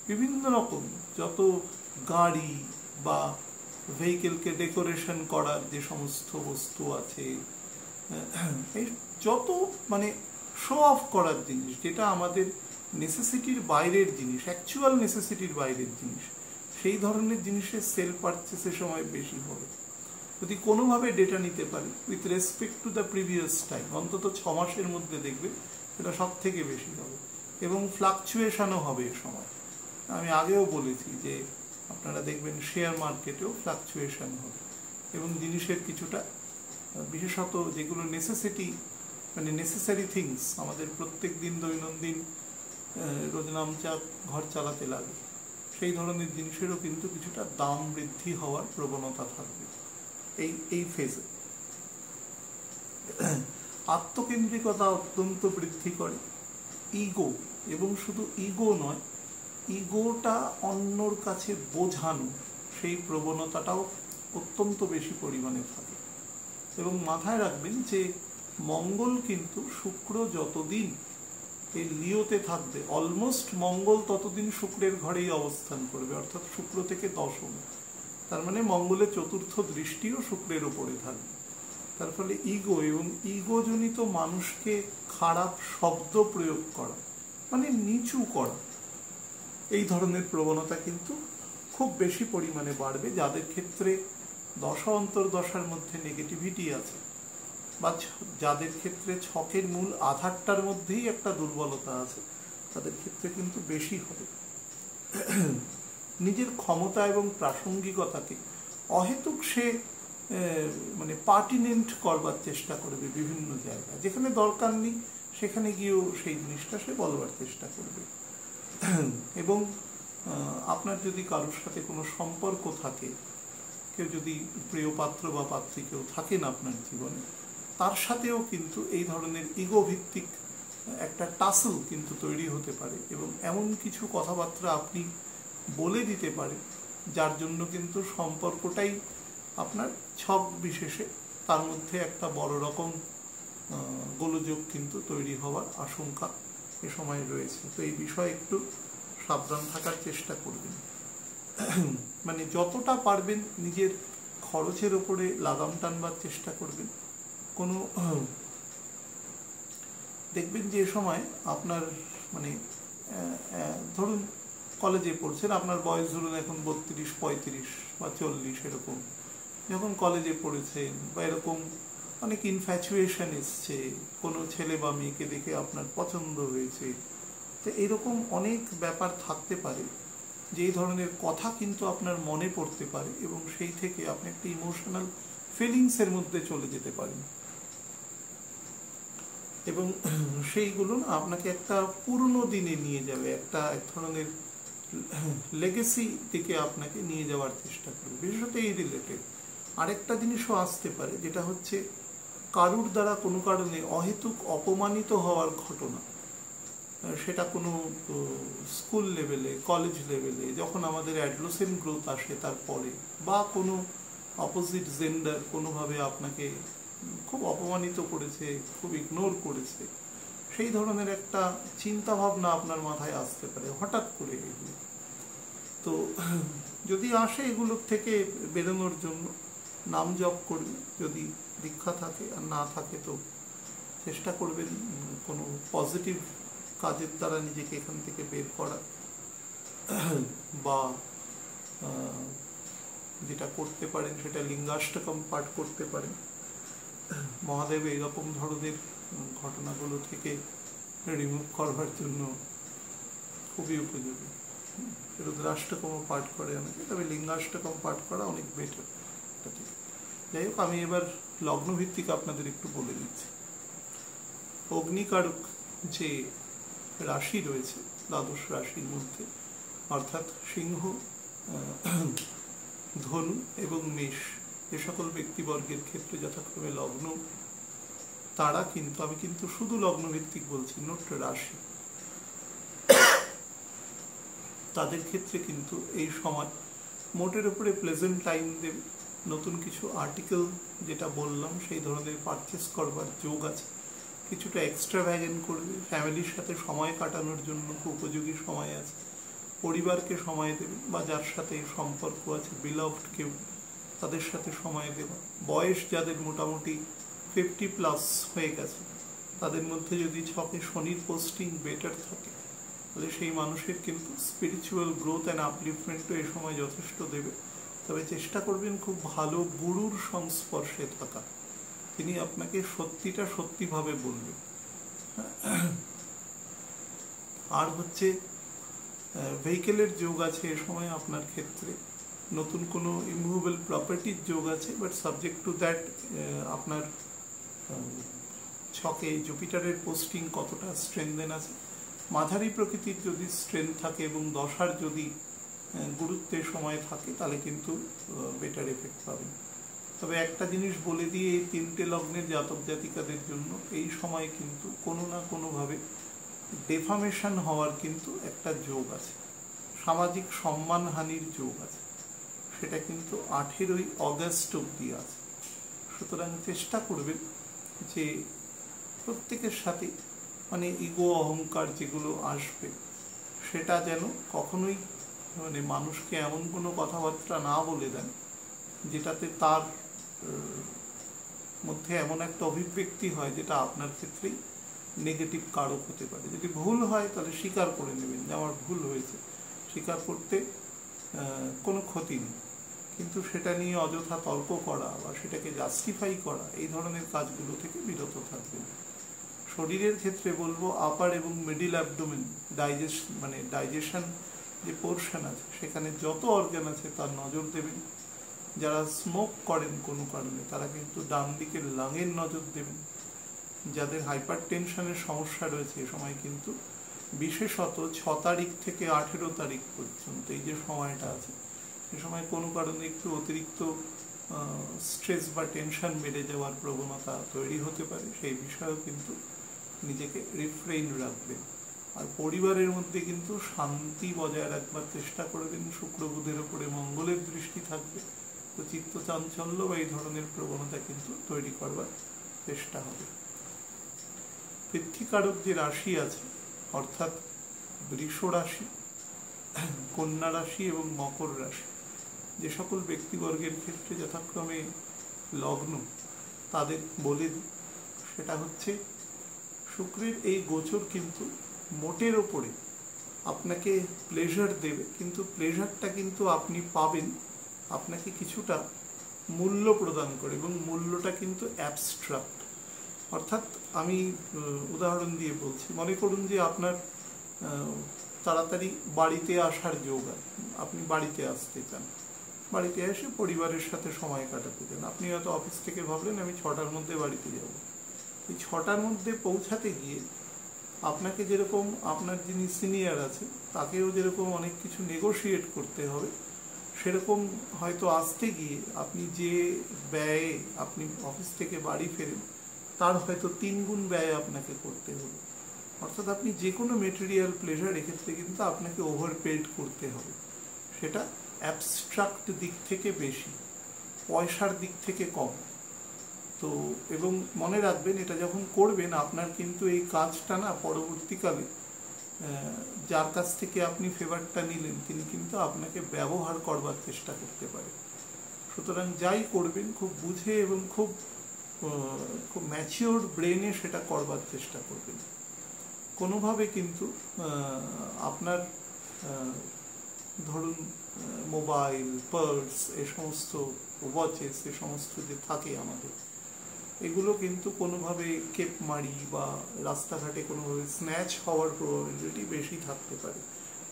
বিভিন্ন রকম যত গাড়ি বা ভেহিকেলকে ডেকোরেশন করার যে সমস্ত বস্তু আছে, এই যত মানে শো অফ করার জিনিস, যেটা আমাদের নেসেসিটির বাইরের জিনিস, অ্যাকচুয়াল নেসেসিটির বাইরের জিনিস, সেই ধরনের জিনিসের সেল পারচেসের সময় বেশি হবে। যদি কোনোভাবে ডেটা নিতে পারি with respect to the previous time, অন্তত 6 মাসের মধ্যে দেখবে এটা সব থেকে বেশি হবে, এবং ফ্লাকচুয়েশনও হবে এ সময়। আমি আগেও বলেছি যে আপনারা দেখবেন শেয়ার মার্কেটেও ফ্লাকচুয়েশন হবে, এবং জিনিসের কিছুটা, বিশেষত যেগুলো নেসেসিটি মানে নেসেসারি থিংস, আমাদের প্রত্যেক দিন দৈনন্দিন রোজ নামচা ঘর চালাতে লাগে, সেই ধরনের জিনিসেরও কিন্তু কিছুটা দাম বৃদ্ধি হওয়ার প্রবণতা থাকবে এই ফেজে। আত্মকেন্দ্রিকতা অত্যন্ত বৃদ্ধি করে, ইগো, এবং শুধু ইগো নয়, ইগোটা অন্যর কাছে বোঝানো, সেই প্রবণতাটাও অত্যন্ত বেশি পরিমাণে থাকে। এবং মাথায় রাখবেন যে মঙ্গল কিন্তু শুক্র যতদিন এই লিওতে থাকবে, অলমোস্ট মঙ্গল ততদিন শুক্রের ঘরেই অবস্থান করবে, অর্থাৎ শুক্র থেকে দশম, তার মানে মঙ্গলের চতুর্থ দৃষ্টিও শুক্রের ওপরে থাকবে। তার ফলে ইগো এবং ইগোজনিত মানুষকে খারাপ শব্দ প্রয়োগ করা, মানে নিচু করা, এই ধরনের প্রবণতা কিন্তু খুব বেশি পরিমাণে বাড়বে। যাদের ক্ষেত্রে দশা অন্তর্দশার মধ্যে নেগেটিভিটি আছে, বা যাদের ক্ষেত্রে ছকের মূল আধারটার মধ্যেই একটা দুর্বলতা আছে, তাদের ক্ষেত্রে কিন্তু বেশি হবে। নিজের ক্ষমতা এবং প্রাসঙ্গিকতাকে অহেতুক সে মানে পার্টিনেন্ট করবার চেষ্টা করবে বিভিন্ন জায়গায়, যেখানে দরকার নেই সেখানে গিয়েও সেই জিনিসটা সে বলবার চেষ্টা করবে। এবং আপনার যদি কারোর সাথে কোনো সম্পর্ক থাকে, কেউ যদি প্রিয় পাত্র বা পাত্রী কেউ থাকেন আপনার জীবনে, তার সাথেও কিন্তু এই ধরনের ইগো ভিত্তিক একটা টাসল কিন্তু তৈরি হতে পারে, এবং এমন কিছু কথাবার্তা আপনি বলে দিতে পারে যার জন্য কিন্তু সম্পর্কটাই আপনার ছক বিশেষে তার মধ্যে একটা বড় রকম গোলযোগ কিন্তু তৈরি হওয়ার আশঙ্কা এ সময় রয়েছে। তো এই বিষয়ে একটু সাবধান থাকার চেষ্টা করবেন। মানে যতটা পারবেন নিজের খরচের ওপরে লাগাম টানবার চেষ্টা করবেন। কোনো দেখবেন যে সময় আপনার মানে ধরুন কলেজে পড়ছেন, আপনার বয়স ধরুন এখন 32, 35 বা 40 এরকম, যখন কলেজে পড়েছেন বা এরকম অনেক ইনফ্যাচুয়েশন এসছে, কোনো ছেলে বা মেয়েকে দেখে আপনার পছন্দ হয়েছে, তো এরকম অনেক ব্যাপার থাকতে পারে যে এই ধরনের কথা কিন্তু আপনার মনে পড়তে পারে, এবং সেই থেকে আপনি একটা ইমোশনাল ফিলিংসের মধ্যে চলে যেতে পারেন, এবং সেইগুলো আপনাকে একটা পুরনো দিনে নিয়ে যাবে, এক ধরনের লেগেসি দিকে আপনাকে নিয়ে যাওয়ার চেষ্টা করবে, বিশেষত এই রিলেটেড। আরেকটা জিনিসও আসতে পারে, যেটা হচ্ছে কারুর দ্বারা কোনো কারণে অহেতুক অপমানিত হওয়ার ঘটনা। সেটা কোনো স্কুল লেভেলে, কলেজ লেভেলে, যখন আমাদের অ্যাডোলেসেন্ট গ্রোথ আসে তারপরে, বা কোনো অপোজিট জেন্ডার কোনোভাবে আপনাকে খুব অপমানিত করেছে, খুব ইগনোর করেছে, সেই ধরনের একটা চিন্তা ভাবনা আপনার মাথায় আসতে পারে হঠাৎ করে। এগুলো তো যদি আসে, এগুলোর থেকে বেরোনোর জন্য নাম জপ করবে, যদি দীক্ষা থাকে, আর না থাকে তো চেষ্টা করবেন কোনো পজিটিভ কাজের দ্বারা নিজেকে এখান থেকে বের করা, বা যেটা করতে পারেন সেটা লিঙ্গাষ্টকম পাঠ করতে পারেন। মহাদেব এইরকম ধরনের ঘটনাগুলো থেকে রিমুভ করবার জন্য খুবই উপযোগী। রুদ্রাষ্টকম পাঠ করে অনেকে, তবে লিঙ্গাষ্টকম পাঠ করা অনেক বেটার। যাই হোক, আমি এবার লগ্ন ভিত্তিক আপনাদের একটু বলে দিচ্ছি। অগ্নিকারক যে রাশি রয়েছে দ্বাদশ রাশির মধ্যে, অর্থাৎ সিংহ, ধনু এবং মেষ, এ সকল ব্যক্তিবর্গের ক্ষেত্রে যথাক্রমে লগ্ন, তারা কিন্তু, আমি কিন্তু শুধু লগ্ন ভিত্তিক বলছি, নোট রাশি, তাদের ক্ষেত্রে কিন্তু এই সময় মোটের উপরে প্লেজেন্ট টাইম দেবে। নতুন কিছু আর্টিকেল যেটা বললাম সেই ধরনের পারচেস করবার যোগ আছে, কিছুটা এক্সট্রা ভ্যাগেন করবে, ফ্যামিলির সাথে সময় কাটানোর জন্য খুব উপযোগী সময় আছে, পরিবারকে সময় দেবে, বা যার সাথে সম্পর্ক আছে বিলভড কেউ, তাদের সাথে সময় দেওয়া। বয়স যাদের মোটামুটি 50+ হয়ে গেছে, তাদের মধ্যে যদি ছকে শনির পোস্টিং বেটার থাকে, তাহলে সেই মানুষের কিন্তু স্পিরিচুয়াল গ্রোথ অ্যান্ড আপলিফমেন্টও এই সময় যথেষ্ট দেবে। তবে চেষ্টা করবেন খুব ভালো গুরুর সংস্পর্শে থাকা, তিনি আপনাকে সত্যিটা সত্যিভাবে বলবেন। আর হচ্ছে ভেহিকেলের যোগ আছে এ সময় আপনার ক্ষেত্রে, নতুন কোনো ইমুভেবল প্রপার্টির যোগ আছে, বাট সাবজেক্ট টু দ্যাট আপনার ছকে জুপিটারের পোস্টিং কতটা স্ট্রেনদেন আছে। মাঝারি প্রকৃতির যদি স্ট্রেংথ থাকে এবং দশার যদি গুরুত্বের সময় থাকে, তাহলে কিন্তু বেটার এফেক্ট পাবেন। তবে একটা জিনিস বলে দিয়ে, এই 3টে লগ্নের জাতক জাতিকাদের জন্য এই সময় কিন্তু কোনো না কোনোভাবে ডেফামেশন হওয়ার কিন্তু একটা যোগ আছে, সামাজিক সম্মানহানির যোগ আছে, সেটা কিন্তু 18ই অগস্ট অব্দি আছে। সুতরাং চেষ্টা করবেন যে প্রত্যেকের সাথে মানে ইগো, অহংকার যেগুলো আসবে, সেটা যেন কখনোই মানে মানুষকে এমন কোনো কথাবার্তা না বলে দেন যেটাতে তার মধ্যে এমন একটা অভিব্যক্তি হয় যেটা আপনার ক্ষেত্রেই নেগেটিভ কারক হতে পারে। যদি ভুল হয় তাহলে স্বীকার করে নেবেন যে আমার ভুল হয়েছে, স্বীকার করতে কোনো ক্ষতি নেই, কিন্তু সেটা নিয়ে অযথা তর্ক করা বা সেটাকে জাস্টিফাই করা, এই ধরনের কাজগুলো থেকে বিরত থাকবেন। শরীরের ক্ষেত্রে বলবো আপার এবং মিডিল অ্যাবডোমেন, ডাইজেশন যে পোর্শন আছে, সেখানে যত অর্গান আছে তার নজর দেবেন। যারা স্মোক করেন কোনো কারণে, তারা কিন্তু ডান দিকের লাঙের নজর দেবেন। যাদের হাইপার টেনশনের সমস্যা রয়েছে, এ সময় কিন্তু বিশেষত 6 তারিখ থেকে 18 তারিখ পর্যন্ত এই যে সময়টা আছে, সে সময় কোনো কারণে একটু অতিরিক্ত স্ট্রেস বা টেনশন বেড়ে যাওয়ার প্রবণতা তৈরি হতে পারে। সেই বিষয়েও কিন্তু নিজেকে রিফ্রেইন রাখবেন। আর পরিবারের মধ্যে কিন্তু শান্তি বজায় রাখবার চেষ্টা করবেন। শুক্র বুধের উপরে মঙ্গলের দৃষ্টি থাকবে, তো চিত্ত চাঞ্চল্য বা এই ধরনের প্রবণতা কিন্তু তৈরি করবার চেষ্টা হবে। পৃথ্বীকারক যে রাশি আছে, অর্থাৎ বৃষ রাশি, কন্যা রাশি এবং মকর রাশি, যে সকল ব্যক্তিবর্গের ক্ষেত্রে যথাক্রমে লগ্ন, তাদের বলে সেটা হচ্ছে শুক্রের এই গোচর কিন্তু মোটের ওপরে আপনাকে প্লেজার দেবে, কিন্তু প্লেজারটা কিন্তু আপনি পাবেন আপনাকে কিছুটা মূল্য প্রদান করে, এবং মূল্যটা কিন্তু অ্যাবস্ট্রাক্ট। অর্থাৎ আমি উদাহরণ দিয়ে বলছি, মনে করুন যে আপনার তাড়াতাড়ি বাড়িতে আসার যোগ আছে, আপনি বাড়িতে আসতে চান, বাড়িতে এসে পরিবারের সাথে সময় কাটাতে চান। আপনি হয়তো অফিস থেকে ভাবলেন আমি 6টার মধ্যে বাড়িতে যাব। এই 6টার মধ্যে পৌঁছাতে গিয়ে আপনাকে যেরকম আপনার যিনি সিনিয়র আছে তাকেও যেরকম অনেক কিছু নেগোশিয়েট করতে হবে, সেরকম হয়তো আসতে গিয়ে আপনি যে ব্যয়ে আপনি অফিস থেকে বাড়ি ফেরেন তার হয়তো 3 গুণ ব্যয় আপনাকে করতে হবে। অর্থাৎ আপনি যে কোনো মেটেরিয়াল প্লেজার এক্ষেত্রে কিন্তু আপনাকে ওভারপেড করতে হবে, সেটা অ্যাবস্ট্রাক্ট দিক থেকে বেশি, পয়সার দিক থেকে কম। তো এবং মনে রাখবেন, এটা যখন করবেন আপনার কিন্তু এই কাজটা না পরবর্তীকালে যার কাছ থেকে আপনি ফেভারটা নিলেন তিনি কিন্তু আপনাকে ব্যবহার করবার চেষ্টা করতে পারে। সুতরাং যাই করবেন খুব বুঝে এবং খুব খুব ম্যাচিওর ব্রেনে সেটা করবার চেষ্টা করবেন। কোনোভাবে কিন্তু আপনার ধরুন মোবাইল, পার্স, এ সমস্ত ওয়াচেস, এ সমস্ত যে থাকে আমাদের, এগুলো কিন্তু কোনোভাবে কেপমারি বা রাস্তাঘাটে কোনোভাবে স্ন্যাচ হওয়ার প্রবাবিলিটি বেশি থাকতে পারে।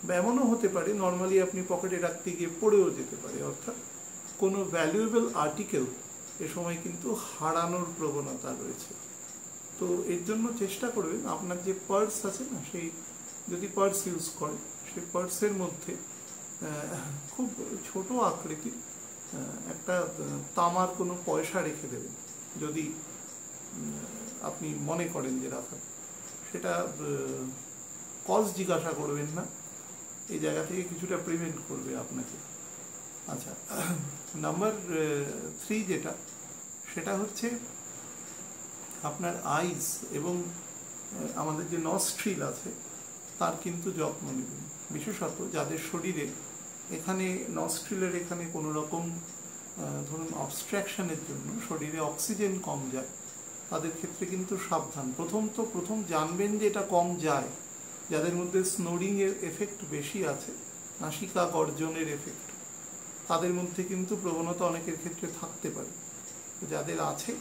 বা এমনও হতে পারে নর্মালি আপনি পকেটে রাখতে গিয়ে পড়েও যেতে পারে। অর্থাৎ কোনো ভ্যালুয়েবল আর্টিকেল এ সময় কিন্তু হারানোর প্রবণতা রয়েছে। তো এর জন্য চেষ্টা করবেন আপনার যে পার্স আছে না, সেই যদি পার্স ইউজ করেন সেই পার্সের মধ্যে খুব ছোট আকৃতির একটা তামার কোনো পয়সা রেখে দেবেন, যদি আপনি মনে করেন যে রাখার। সেটা কজ জিজ্ঞাসা করবেন না, এই জায়গা থেকে কিছুটা প্রিভেন্ট করবে আপনাকে। আচ্ছা, নাম্বার 3 যেটা, সেটা হচ্ছে আপনার আইস এবং আমাদের যে নস্ট্রিল আছে তার কিন্তু যত্ন নেবেন। বিশেষত যাদের শরীরে এখানে নস্ট্রিলের এখানে কোনো রকম ধরুন অবস্ট্রাকশনের জন্য শরীরে অক্সিজেন কম যায়, তাদের ক্ষেত্রে কিন্তু সাবধান। প্রথম জানবেন যে এটা কম যায় যাদের মধ্যে স্নোরিংয়ের এফেক্ট বেশি আছে, নাসিকা গর্জনের এফেক্ট, তাদের মধ্যে কিন্তু প্রবণতা অনেকের ক্ষেত্রে থাকতে পারে। যাদের আছে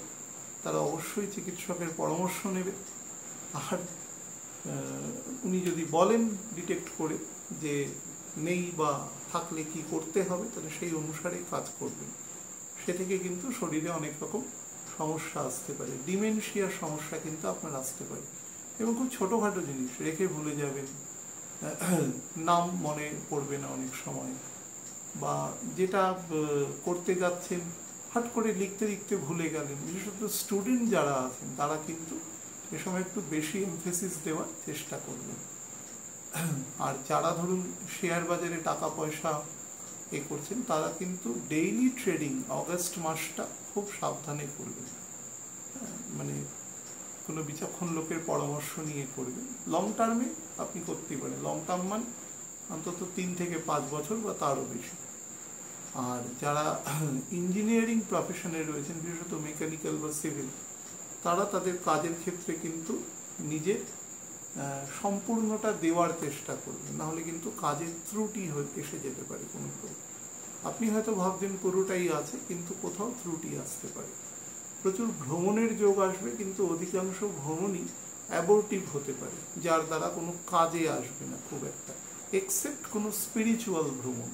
তারা অবশ্যই চিকিৎসকের পরামর্শ নেবে। আর উনি যদি বলেন ডিটেক্ট করে যে নেই বা থাকলে কি করতে হবে, তাহলে সেই অনুসারে কাজ করবেন। সে থেকে কিন্তু শরীরে অনেক রকম সমস্যা আসতে পারে, ডিমেনশিয়ার সমস্যা কিন্তু আপনার আসতে পারে। এবং খুব ছোটোখাটো জিনিস রেখে ভুলে যাবেন, নাম মনে পড়বে না অনেক সময়, বা যেটা করতে যাচ্ছেন হঠাৎ করে লিখতে লিখতে ভুলে গেলেন। বিশেষত স্টুডেন্ট যারা আছেন তারা কিন্তু এ সময় একটু বেশি এমফেসিস দেওয়ার চেষ্টা করবেন। আর যারা ধরুন শেয়ার বাজারে টাকা পয়সা করছেন তারা কিন্তু ডেইলি ট্রেডিং অগাস্ট মাসটা খুব সাবধানে করবেন, মানে কোনো বিচক্ষণ লোকের পরামর্শ নিয়ে করবেন। লং টার্মে আপনি করতেই পারেন, লং টার্ম মানে অন্তত 3 থেকে 5 বছর বা তারও বেশি। আর যারা ইঞ্জিনিয়ারিং প্রফেশনে রয়েছেন, বিশেষত মেকানিক্যাল বা সিভিল, তারা তাদের কাজের ক্ষেত্রে কিন্তু নিজের সম্পূর্ণটা দেওয়ার চেষ্টা করবেন, নাহলে কিন্তু কাজের ত্রুটি এসে যেতে পারে। কোনো আপনি হয়তো ভাবছেন পুরোটাই আছে, কিন্তু কোথাও ত্রুটি আসতে পারে। প্রচুর ভ্রমণের যোগ আসবে, কিন্তু অধিকাংশ ভ্রমণই অ্যাবর্টিভ হতে পারে, যার দ্বারা কোনো কাজে আসবে না খুব একটা, এক্সেপ্ট কোনো স্পিরিচুয়াল ভ্রমণ।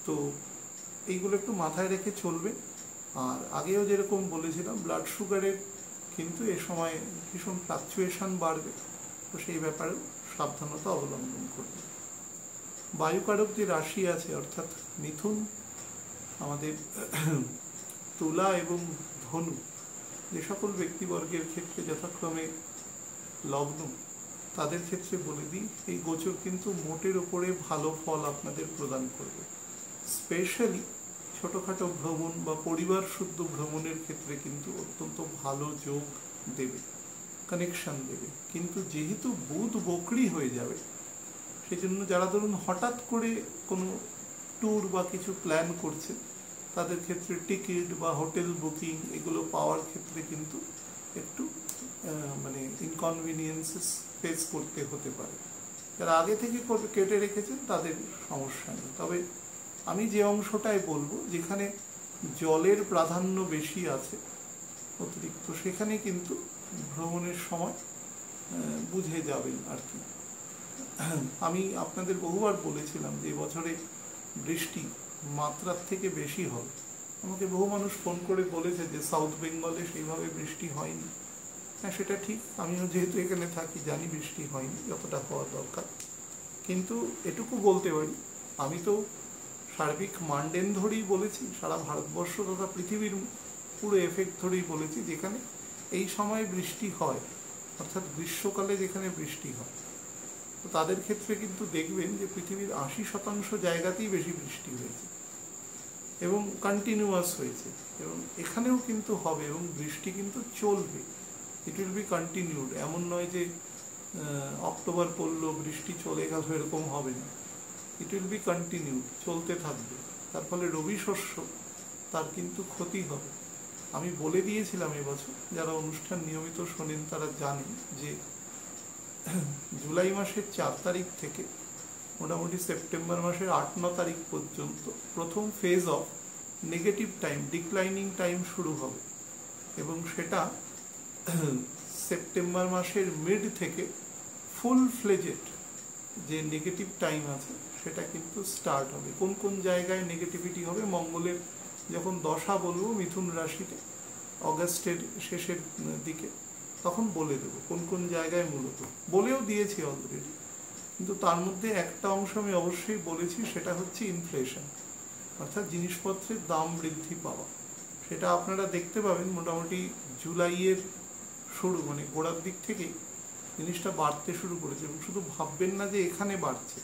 তো এইগুলো একটু মাথায় রেখে চলবে। আর আগেও যেরকম বলেছিলাম, ব্লাড সুগারের কিন্তু এ সময় ভীষণ ফ্লাকচুয়েশন বাড়বে, তো সেই ব্যাপারেও সাবধানতা অবলম্বন করবে। বায়ুকারক যে রাশি আছে, অর্থাৎ মিথুন, আমাদের তুলা এবং ধনু, যে সকল ব্যক্তিবর্গের ক্ষেত্রে যথাক্রমে লগ্ন, তাদের ক্ষেত্রে বলে দিই এই গোচর কিন্তু মোটের ওপরে ভালো ফল আপনাদের প্রদান করবে। স্পেশালি ছোটোখাটো ভ্রমণ বা পরিবার শুদ্ধ ভ্রমণের ক্ষেত্রে কিন্তু অত্যন্ত ভালো যোগ দেবে, কানেকশন দেবে। কিন্তু যেহেতু বুধ বকরি হয়ে যাবে, সেই জন্য যারা ধরুন হঠাৎ করে কোনো ট্যুর বা কিছু প্ল্যান করছে, তাদের ক্ষেত্রে টিকিট বা হোটেল বুকিং এগুলো পাওয়ার ক্ষেত্রে কিন্তু একটু মানে ইনকনভিনিয়েন্সেস ফেস করতে হতে পারে। যারা আগে থেকে কেটে রেখেছেন তাদের সমস্যা নেই। তবে আমি যে অংশটাই বলবো যেখানে জলের প্রাধান্য বেশি আছে অতিরিক্ত, সেখানে কিন্তু ভ্রমণের সময় বুঝে যাবেন আর কি। আমি আপনাদের বহুবার বলেছিলাম যে এবছরে বৃষ্টি মাত্রার থেকে বেশি হবে। আমাকে বহু মানুষ ফোন করে বলেছে যে সাউথ বেঙ্গলে সেইভাবে বৃষ্টি হয়নি। হ্যাঁ, সেটা ঠিক। আমিও যেহেতু এখানে থাকি জানি বৃষ্টি হয়নি যতটা হওয়া দরকার, কিন্তু এটুকু বলতে পারি, আমি তো সার্বিক মানডেন ধরেই বলেছি, সারা ভারতবর্ষ তথা পৃথিবীর পুরো এফেক্ট ধরেই বলেছি, যেখানে এই সময় বৃষ্টি হয়, অর্থাৎ গ্রীষ্মকালে যেখানে বৃষ্টি হয়, তো তাদের ক্ষেত্রে কিন্তু দেখবেন যে পৃথিবীর 80% জায়গাতেই বেশি বৃষ্টি হয়েছে এবং কন্টিনিউয়াস হয়েছে, এবং এখানেও কিন্তু হবে, এবং বৃষ্টি কিন্তু চলবে। It will be continued. এমন নয় যে অক্টোবর পড়লো বৃষ্টি চলে গেল, এরকম হবে না। ইট উইল বি কন্টিনিউড, চলতে থাকবে। তার ফলে রবি শস্য তার কিন্তু ক্ষতি হবে। আমি বলে দিয়েছিলাম এবছর, যারা অনুষ্ঠান নিয়মিত শোনেন তারা জানেন যে জুলাই মাসের 4 তারিখ থেকে মোটামুটি সেপ্টেম্বর মাসের 8-9 তারিখ পর্যন্ত প্রথম phase of negative time, declining time শুরু হবে, এবং সেটা সেপ্টেম্বর মাসের মিড থেকে ফুল ফ্লেজেড যে নেগেটিভ টাইম আছে সেটা কিন্তু স্টার্ট হবে। কোন কোন জায়গায় নেগেটিভিটি হবে, মঙ্গলের যখন দশা বলবো মিথুন রাশিতে অগাস্টের শেষের দিকে, তখন বলে দেবো কোন কোন জায়গায়, মূলত বলেও দিয়েছি অলরেডি। কিন্তু তার মধ্যে একটা অংশ আমি অবশ্যই বলেছি, সেটা হচ্ছে ইনফ্লেশন, অর্থাৎ জিনিসপত্রের দাম বৃদ্ধি পাওয়া। সেটা আপনারা দেখতে পাবেন মোটামুটি জুলাইয়ের শুরু, মানে গোড়ার দিক থেকেই জিনিসটা বাড়তে শুরু করেছে। এবং শুধু ভাববেন না যে এখানে বাড়ছে,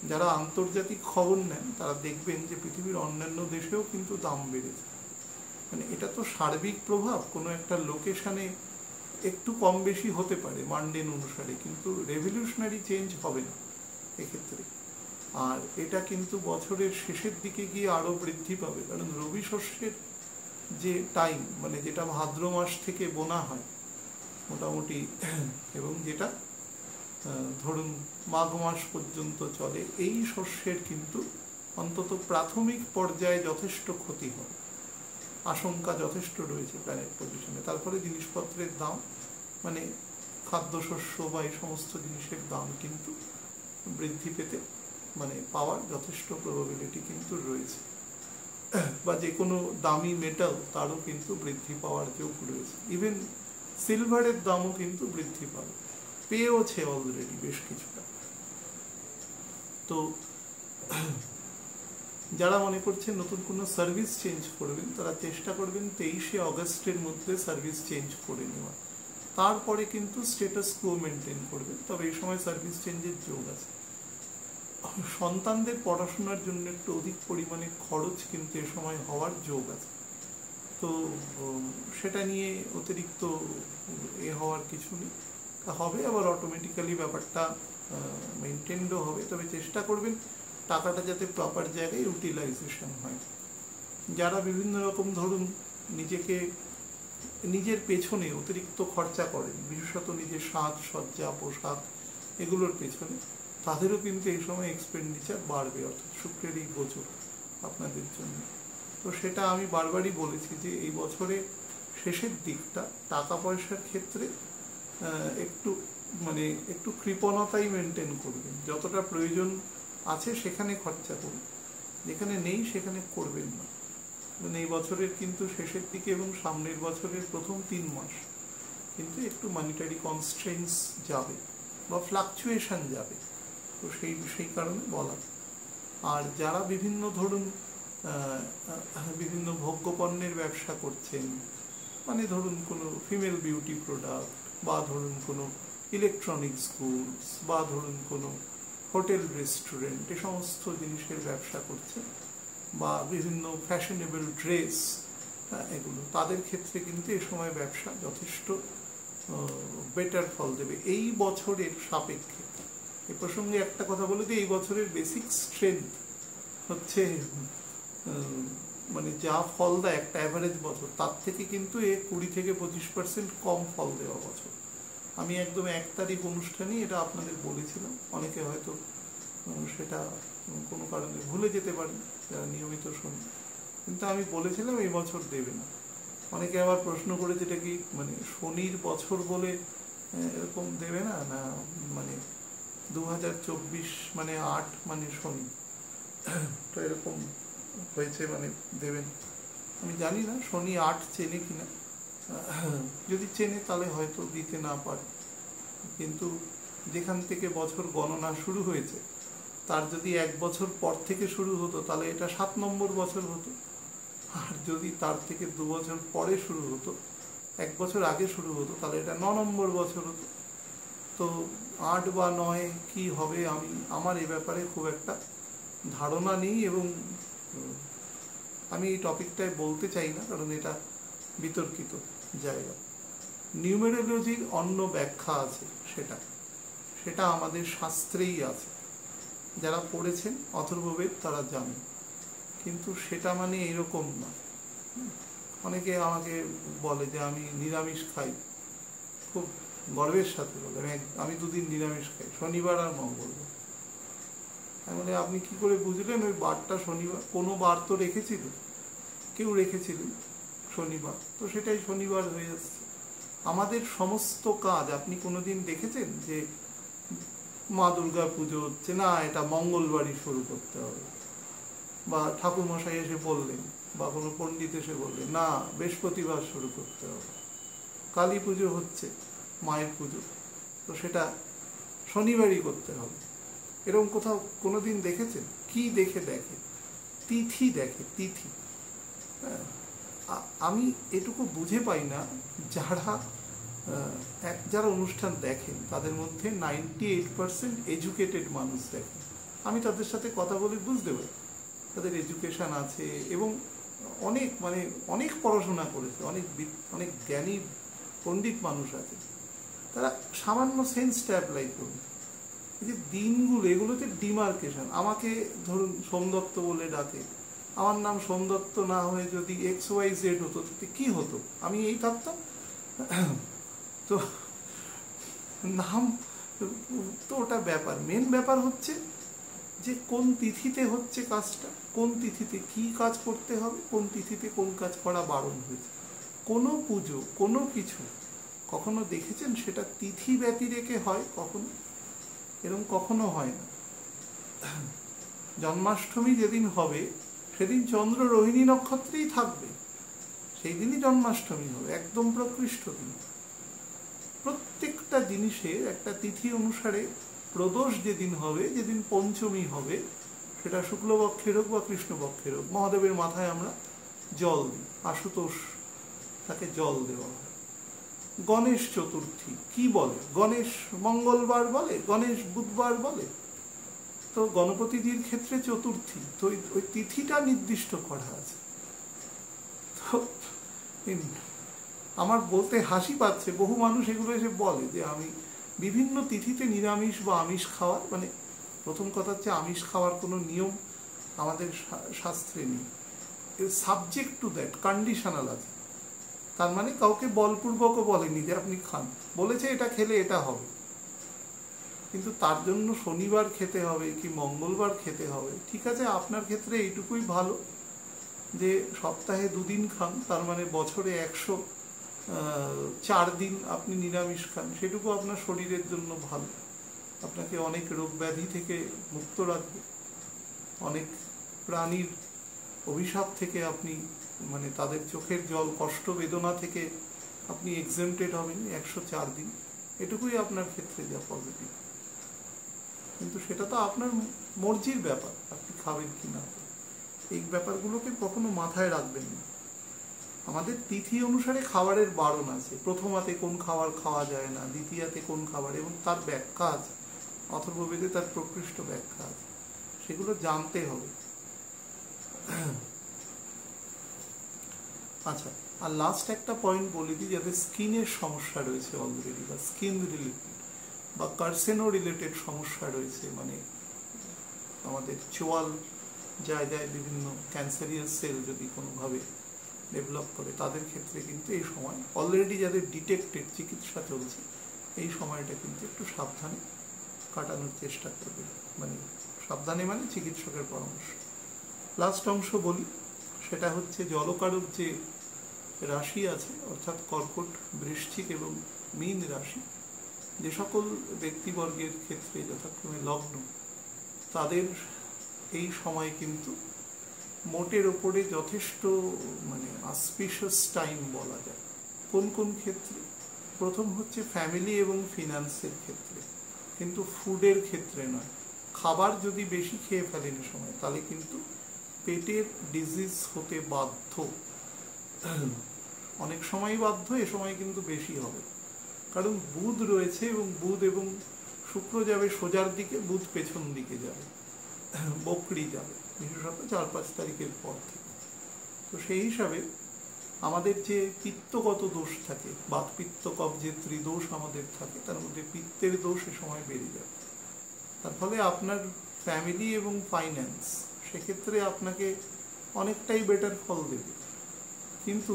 যারা আন্তর্জাতিক খবর নেন তারা দেখবেন যে পৃথিবীর অন্যান্য দেশেও কিন্তু দাম বেড়েছে। মানে এটা তো সার্বিক প্রভাব, কোনো একটা লোকেশনে একটু কম বেশি হতে পারে মানডেন অনুসারে, কিন্তু রেভলিউশনারি চেঞ্জ হবে না এক্ষেত্রে। আর এটা কিন্তু বছরের শেষের দিকে গিয়ে আরও বৃদ্ধি পাবে, কারণ রবি শস্যের যে টাইম, মানে যেটা ভাদ্র মাস থেকে বোনা হয় মোটামুটি, এবং যেটা ধরুন মাঘ মাস পর্যন্ত চলে, এই শস্যের কিন্তু অন্তত প্রাথমিক পর্যায়ে যথেষ্ট ক্ষতি হয়, আশঙ্কা যথেষ্ট রয়েছে প্ল্যানেট পজিশনে। তারপরে জিনিসপত্রের দাম, মানে খাদ্যশস্য বা এই সমস্ত জিনিসের দাম কিন্তু বৃদ্ধি পেতে, মানে পাওয়ার যথেষ্ট প্রবাবিলিটি কিন্তু রয়েছে, বা যে কোনো দামি মেটাল তারও কিন্তু বৃদ্ধি পাওয়ার যোগ রয়েছে। ইভেন সিলভারের দামও কিন্তু বৃদ্ধি পাবে, পেয়েওছে অলরেডি বেশ কিছুটা। তো যারা মনে করছেন নতুন কোনো সার্ভিস চেঞ্জ করবেন, তারা চেষ্টা করবেন 23শে অগস্টের মধ্যে সার্ভিস চেঞ্জ করে নেওয়া, তারপরে কিন্তু স্ট্যাটাস কো মেনটেন করবেন, তবে এই সময় সার্ভিস চেঞ্জের যোগ আছে। সন্তানদের পড়াশোনার জন্য একটু অধিক পরিমাণে খরচ কিন্তু এ সময় হওয়ার যোগ আছে, তো সেটা নিয়ে অতিরিক্ত হওয়ার কিছু নেই, হবে আবার অটোমেটিক্যালি ব্যাপারটা মেনটেনও হবে। তবে চেষ্টা করবেন টাকাটা যাতে প্রপার জায়গায় ইউটিলাইজেশন হয়। যারা বিভিন্ন রকম ধরুন নিজের পেছনে অতিরিক্ত খরচা করেন, বিশেষত নিজের সাজসজ্জা, পোশাক, এগুলোর পেছনে, তাদেরও কিন্তু এই সময় এক্সপেন্ডিচার বাড়বে, অর্থাৎ শুক্রের এই গোচর আপনাদের জন্য। তো সেটা আমি বারবারই বলেছি যে এই বছরে শেষের দিকটা টাকা পয়সার ক্ষেত্রে একটু কৃপণতাই মেনটেন করবেন, যতটা প্রয়োজন আছে সেখানে খরচা করুন, যেখানে নেই সেখানে করবেন না। মানে এই বছরের কিন্তু শেষের দিকে এবং সামনের বছরের প্রথম 3 মাস কিন্তু একটু মনিটারি কনস্ট্রেন্টস যাবে বা ফ্লাকচুয়েশন যাবে, তো সেই কারণে বলা। আর যারা বিভিন্ন ধরুন বিভিন্ন ভোগ্যপণ্যের ব্যবসা করছেন, মানে ধরুন কোনো ফিমেল বিউটি প্রোডাক্ট, বা ধরুন কোনো ইলেকট্রনিক্স গুডস, বা ধরুন কোনো হোটেল রেস্টুরেন্ট, এ সমস্ত জিনিসের ব্যবসা করছে, বা বিভিন্ন ফ্যাশনেবল ড্রেস, এগুলো, তাদের ক্ষেত্রে কিন্তু এ সময় ব্যবসা যথেষ্ট বেটার ফল দেবে এই বছরের সাপেক্ষে। এ প্রসঙ্গে একটা কথা বলে দিই, এই বছরের বেসিক স্ট্রেংথ হচ্ছে মানে যা ফল দেয় একটা অ্যাভারেজ বছর, তার থেকে কিন্তু 20 থেকে 25% কম ফল দেওয়া বছর। আমি একদম 1 তারিখ অনুষ্ঠানেই এটা আপনাদের বলেছিলাম, অনেকে হয়তো সেটা কোনো কারণে ভুলে যেতে পারেন যারা নিয়মিত শোনেন, কিন্তু আমি বলেছিলাম এই বছর দেবে না। অনেকে আবার প্রশ্ন করেছে এটা কি মানে শনির বছর বলে এরকম দেবে না, না মানে 2024 মানে 8 মানে শনি, তো এরকম হয়েছে মানে দেবেন। আমি জানি না শনি 8 চেনে কিনা, যদি চেনে তাহলে হয়তো দিতে না পারে, কিন্তু যেখান থেকে বছর গণনা শুরু হয়েছে তার যদি 1 বছর পর থেকে শুরু হতো তাহলে এটা 7 নম্বর বছর হতো, আর যদি তার থেকে 2 বছর পরে শুরু হতো, 1 বছর আগে শুরু হতো, তাহলে এটা 9 নম্বর বছর হতো। তো 8 বা 9 কি হবে আমার এ ব্যাপারে খুব একটা ধারণা নেই, এবং আমি এই টপিকটায় বলতে চাই না, কারণ এটা বিতর্কিত জায়গা। নিউমেরোলজির অন্য ব্যাখ্যা আছে, সেটা আমাদের শাস্ত্রেই আছে, যারা পড়েছেন অথর্ববেদ তারা জানেন, কিন্তু সেটা মানে এরকম না। অনেকে আমাকে বলে যে আমি নিরামিষ খাই, খুব গর্বের সাথে বলে আমি 2 দিন নিরামিষ খাই, শনিবার আর মঙ্গলবার। আমি বলি আপনি কি করে বুঝলেন ওই বারটা শনিবার? কোনো বার তো রেখেছিল, কেউ রেখেছিলেন শনিবার, তো সেটাই শনিবার হয়ে যাচ্ছে। আমাদের সমস্ত কাজ আপনি কোনোদিন দেখেছেন যে মা দুর্গা পুজো হচ্ছে না, এটা মঙ্গলবারই শুরু করতে হবে, বা ঠাকুরমশাই এসে বললেন, বা কোনো পণ্ডিত এসে বললেন না বৃহস্পতিবার শুরু করতে হবে, কালী পুজো হচ্ছে মায়ের পুজো, তো সেটা শনিবারই করতে হবে, এরকম কোথাও কোনোদিন দেখেছেন? কি দেখে? তিথি দেখে, তিথি। আমি এটুকু বুঝে পাই না, যারা অনুষ্ঠান দেখেন তাদের মধ্যে 98% এডুকেটেড মানুষ দেখেন। আমি তাদের সাথে কথা বলে বুঝতে পারি তাদের এডুকেশন আছে, এবং অনেক পড়াশোনা করেছে, অনেক জ্ঞানী পণ্ডিত মানুষ আছে, তারা সামান্য সেন্সটা অ্যাপ্লাই করবে। এই যে দিনগুলো, এগুলোতে ডিমার্কেশন। আমাকে ধরুন সোমদত্ত বলে ডাকে, আমার নাম সোমদত্ত না হয়ে যদি XYZ হতো কি হতো? আমি এই থাকতাম? তো নাম তো ওটা ব্যাপার, মেন ব্যাপার হচ্ছে যে কোন তিথিতে হচ্ছে কাজটা, কোন তিথিতে কি কাজ করতে হবে, কোন তিথিতে কোন কাজ করা বারণ হয়েছে। কোনো পুজো, কোনো কিছু কখনো দেখেছেন সেটা তিথি ব্যতি রেখে হয়? কখনো এরকম কখনো হয় না। জন্মাষ্টমী যেদিন হবে সেদিন চন্দ্র রোহিণী নক্ষত্রেই থাকবে, সেই দিনই জন্মাষ্টমী হবে, একদম প্রকৃষ্ট দিন। প্রত্যেকটা জিনিসের একটা তিথি অনুসারে প্রদোষ যেদিন হবে, যেদিন পঞ্চমী হবে, সেটা শুক্লপক্ষের হোক বা কৃষ্ণপক্ষের হোক, মহাদেবের মাথায় আমরা জল দিই, আশুতোষ তাকে জল দেওয়া হয়। গণেশ চতুর্থী কি বলে? গণেশ মঙ্গলবার বলে, গণেশ বুধবার বলে, তো গণপতিজির ক্ষেত্রে চতুর্থী, তো ওই তিথিটা নির্দিষ্ট করা আছে। তো আমার বলতে হাসি পাচ্ছে, বহু মানুষ এগুলো এসে বলে যে আমি বিভিন্ন তিথিতে নিরামিষ বা আমিষ খাওয়ার, প্রথম কথা হচ্ছে আমিষ খাওয়ার কোনো নিয়ম আমাদের শাস্ত্রে নেই, সাবজেক্ট টু দ্যাট কন্ডিশনাল আছে। তার মানে কাউকে বলপূর্বকও বলেনি যে আপনি খান, বলেছে এটা খেলে এটা হবে, কিন্তু তার জন্য শনিবার খেতে হবে কি মঙ্গলবার খেতে হবে। ঠিক আছে, আপনার ক্ষেত্রে এইটুকুই ভালো যে সপ্তাহে 2 দিন খান, তার মানে বছরে 104 দিন আপনি নিরামিষ খান, সেটুকু আপনার শরীরের জন্য ভালো, আপনাকে অনেক রোগ ব্যাধি থেকে মুক্ত রাখবে, অনেক প্রাণীর অভিশাপ থেকে আপনি তাদের চোখের জল, কষ্ট, বেদনা থেকে আপনি এক্সেমটেড হবেন 104 দিন, এটুকুই আপনার ক্ষেত্রে যা পজিটিভ। কিন্তু সেটা তো আপনার মর্জির ব্যাপার, আপনি খাবেন কি না, এই ব্যাপারগুলোকে কখনো মাথায় রাখবেন না। আমাদের তিথি অনুসারে খাবারের বারণ আছে, প্রথমাতে কোন খাবার খাওয়া যায় না, দ্বিতীয়াতে কোন খাবার, এবং তার ব্যাখ্যা আছে, অথর্ববেদে তার প্রকৃষ্ট ব্যাখ্যা আছে, সেগুলো জানতে হবে। আচ্ছা, আর লাস্ট একটা পয়েন্ট বলে দিই, যাদের স্কিনের সমস্যা রয়েছে অলরেডি, বা স্কিন রিলেটেড বা কার্সেনো রিলেটেড সমস্যা রয়েছে, আমাদের চোয়াল জায়গায় বিভিন্ন ক্যান্সারিয়াস সেল যদি কোনোভাবে ডেভেলপ করে, তাদের ক্ষেত্রে কিন্তু এই সময় অলরেডি যাদের ডিটেক্টেড, চিকিৎসা চলছে, এই সময়টা কিন্তু একটু সাবধানে কাটানোর চেষ্টা করবে, সাবধানে চিকিৎসকের পরামর্শ। লাস্ট অংশ বলি, সেটা হচ্ছে জলকারক যে রাশি আছে, অর্থাৎ কর্কট, বৃশ্চিক এবং মীন রাশি, যে সকল ব্যক্তিবর্গের ক্ষেত্রে যথাক্রমে লগ্ন, তাদের এই সময় কিন্তু মোটের ওপরে যথেষ্ট অসপিশিয়াস টাইম বলা যায়। কোন কোন ক্ষেত্রে? প্রথম হচ্ছে ফ্যামিলি এবং ফিনান্সের ক্ষেত্রে, কিন্তু ফুডের ক্ষেত্রে নয়। খাবার যদি বেশি খেয়ে ফেলেন এ সময়, তাহলে কিন্তু পেটের ডিজিজ হতে বাধ্য, অনেক সময় বাধ্য, এ সময় কিন্তু বেশি হবে। কারণ বুধ রয়েছে, এবং বুধ এবং শুক্র যাবে সোজার দিকে, বুধ পেছন দিকে যাবে, বকরি যাবে, বিশেষত 4-5 তারিখের পর থেকে। তো সেই হিসাবে আমাদের যে পিত্তগত দোষ থাকে, বাত পিত্ত কফ যে ত্রিদোষ আমাদের থাকে, তার মধ্যে পিত্তের দোষ এ সময় বেড়ে যাবে। তার ফলে আপনার ফ্যামিলি এবং ফাইন্যান্স সেক্ষেত্রে আপনাকে অনেকটাই বেটার ফল দেবে, কিন্তু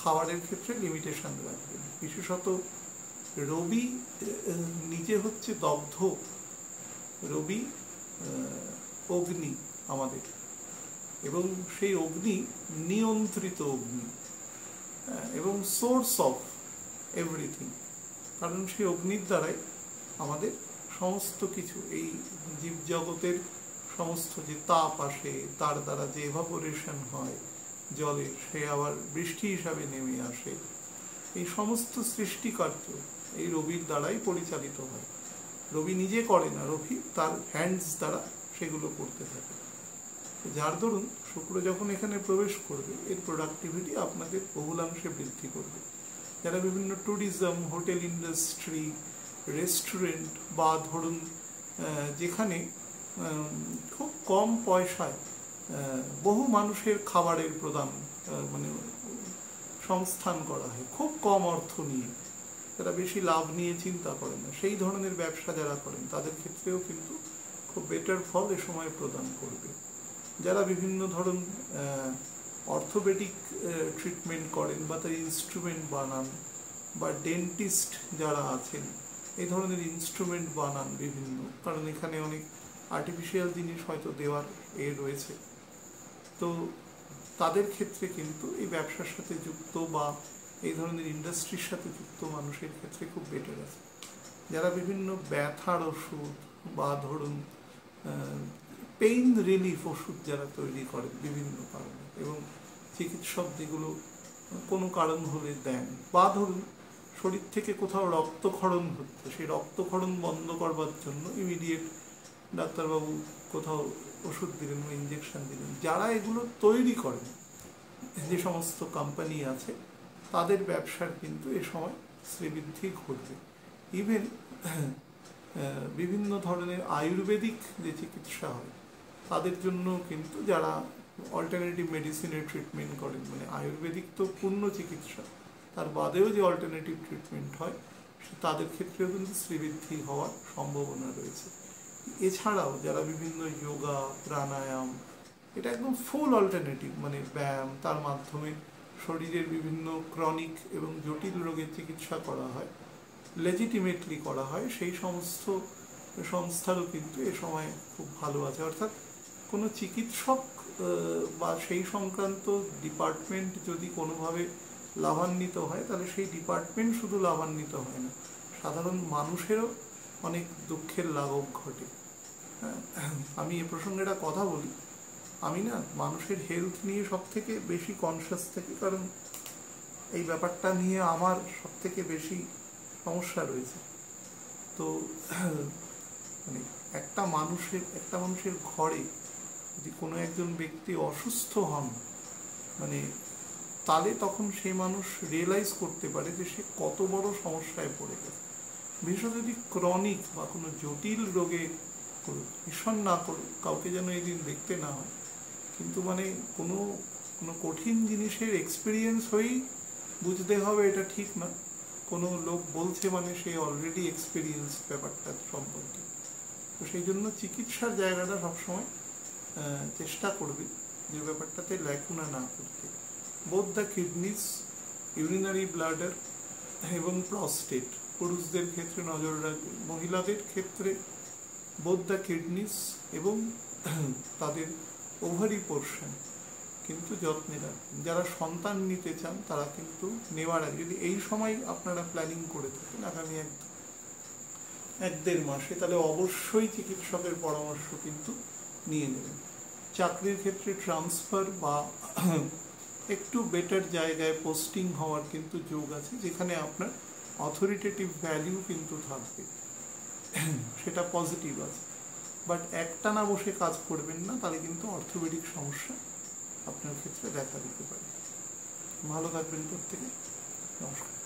খাবারের ক্ষেত্রে লিমিটেশন রাখবেন। বিশেষত রবি নিজে হচ্ছে দগ্ধ, রবি অগ্নি আমাদের, এবং সেই অগ্নি নিয়ন্ত্রিত অগ্নি, এবং সোর্স অফ এভরিথিং। কারণ সেই অগ্নির দ্বারাই আমাদের সমস্ত কিছু, এই জীবজগতের সমস্ত যে তাপ আসে, তার দ্বারা যে এভাপোরেশন হয় জলের, সে আবার বৃষ্টি হিসাবে নেমে আসে, এই সমস্ত সৃষ্টিকার্য এই রবির দ্বারাই পরিচালিত হয়। রবি নিজে করে না, রবি তার হ্যান্ডস দ্বারা সেগুলো করতে থাকে। যার দরুন শুক্র যখন এখানে প্রবেশ করবে, এর প্রোডাক্টিভিটি আপনাকে বহুলাংশে বৃদ্ধি করবে। যারা বিভিন্ন ট্যুরিজম, হোটেল ইন্ডাস্ট্রি, রেস্টুরেন্ট, বা ধরুন যেখানে খুব কম পয়সায় বহু মানুষের খাবারের প্রদান, মানে সংস্থান করা হয় খুব কম অর্থ নিয়ে, যারা বেশি লাভ নিয়ে চিন্তা করেন না, সেই ধরনের ব্যবসা যারা করেন, তাদের ক্ষেত্রেও কিন্তু খুব বেটার ফল এ সময় প্রদান করবে। যারা বিভিন্ন ধরুন অর্থোপেডিক ট্রিটমেন্ট করেন, বা তার ইনস্ট্রুমেন্ট বানান, বা ডেন্টিস্ট যারা আছেন, এই ধরনের ইনস্ট্রুমেন্ট বানান বিভিন্ন, কারণ এখানে অনেক আর্টিফিশিয়াল জিনিস হয়তো দেওয়ার রয়েছে, তো তাদের ক্ষেত্রে কিন্তু এই ব্যবসার সাথে যুক্ত বা এই ধরনের ইন্ডাস্ট্রির সাথে যুক্ত মানুষের ক্ষেত্রে খুব বেটার আছে। যারা বিভিন্ন ব্যথার ওষুধ, বা ধরুন পেইন রিলিফ ওষুধ যারা তৈরি করেন বিভিন্ন কারণে, এবং চিকিৎসক যেগুলো কোনো কারণ হলে দেন, বা ধরুন শরীর থেকে কোথাও রক্তক্ষরণ হচ্ছে, সেই রক্তক্ষরণ বন্ধ করবার জন্য ইমিডিয়েট ডাক্তারবাবু কোথাও ওষুধ দিলেন বা ইঞ্জেকশন দিলেন, যারা এগুলো তৈরি করেন, যে সমস্ত কোম্পানি আছে, তাদের ব্যবসার কিন্তু এ সময় শ্রীবৃদ্ধি ঘটবে। ইভেন বিভিন্ন ধরনের আয়ুর্বেদিক যে চিকিৎসা হয়, তাদের জন্য কিন্তু যারা অল্টারনেটিভ মেডিসিনের ট্রিটমেন্ট করেন, মানে আয়ুর্বেদিক তো পূর্ণ চিকিৎসা, তার বাদেও যে অল্টারনেটিভ ট্রিটমেন্ট হয়, তাদের ক্ষেত্রেও কিন্তু শ্রীবৃদ্ধি হওয়ার সম্ভাবনা রয়েছে। এছাড়াও যারা বিভিন্ন যোগা, প্রাণায়াম, এটা একদম ফুল অল্টারনেটিভ, মানে ব্যায়াম, তার মাধ্যমে শরীরের বিভিন্ন ক্রনিক এবং জটিল রোগের চিকিৎসা করা হয়, লেজিটিমেটলি করা হয়, সেই সমস্ত সংস্থারও কিন্তু এ সময় খুব ভালো আছে। অর্থাৎ কোনো চিকিৎসক বা সেই সংক্রান্ত ডিপার্টমেন্ট যদি কোনোভাবে লাভান্বিত হয়, তাহলে সেই ডিপার্টমেন্ট শুধু লাভান্বিত হয় না, সাধারণ মানুষেরও অনেক দুঃখের লাঘব ঘটে। আমি এ প্রসঙ্গে একটা কথা বলি, আমি না মানুষের হেলথ নিয়ে সব থেকে বেশি কনসিয়াস থাকি, কারণ এই ব্যাপারটা নিয়ে আমার সব থেকে বেশি সমস্যা রয়েছে। তো মানে একটা মানুষের ঘরে যদি কোনো একজন ব্যক্তি অসুস্থ হন, মানে তাহলে তখন সেই মানুষ রিয়েলাইজ করতে পারে যে সে কত বড় সমস্যায় পড়ে গেছে। বিশেষত যদি ক্রনিক বা কোনো জটিল রোগে করুক, ভীষণ না করুক, কাউকে যেন এই দিন দেখতে না হয়, কিন্তু মানে কোনো কঠিন জিনিসের এক্সপিরিয়েন্স হয়েই বুঝতে হবে এটা ঠিক না, কোনো লোক বলছে মানে সে অলরেডি এক্সপিরিয়েন্স ব্যাপারটা সম্পর্কে। তো সেই জন্য চিকিৎসার জায়গাটা সবসময় চেষ্টা করবে যে ব্যাপারটাতে ল্যাকুনা না করতে। Both the kidneys, urinary bladder এবং প্রস্টেট পুরুষদের ক্ষেত্রে নজর রাখবে, মহিলাদের ক্ষেত্রে বোথ দ্য কিডনিস এবং তাদের ওভারি পোর্শন কিন্তু যত্নে রাখবেন। যারা সন্তান নিতে চান তারা কিন্তু নেওয়ার আগে, যদি এই সময় আপনারা প্ল্যানিং করে থাকেন আগামী 1-1.5 মাসে, তাহলে অবশ্যই চিকিৎসকের পরামর্শ কিন্তু নিয়ে নেবেন। চাকরির ক্ষেত্রে ট্রান্সফার বা একটু বেটার জায়গায় পোস্টিং হওয়ার কিন্তু যোগ আছে, যেখানে আপনার অথরিটেটিভ ভ্যালিউ কিন্তু থাকবে, সেটা পজিটিভ আছে। বাট একটানা বসে কাজ করবেন না, তাহলে কিন্তু অর্থোপেডিক সমস্যা আপনার ক্ষেত্রে দেখা দিতে পারে। ভালো থাকবেন প্রত্যেকে। নমস্কার।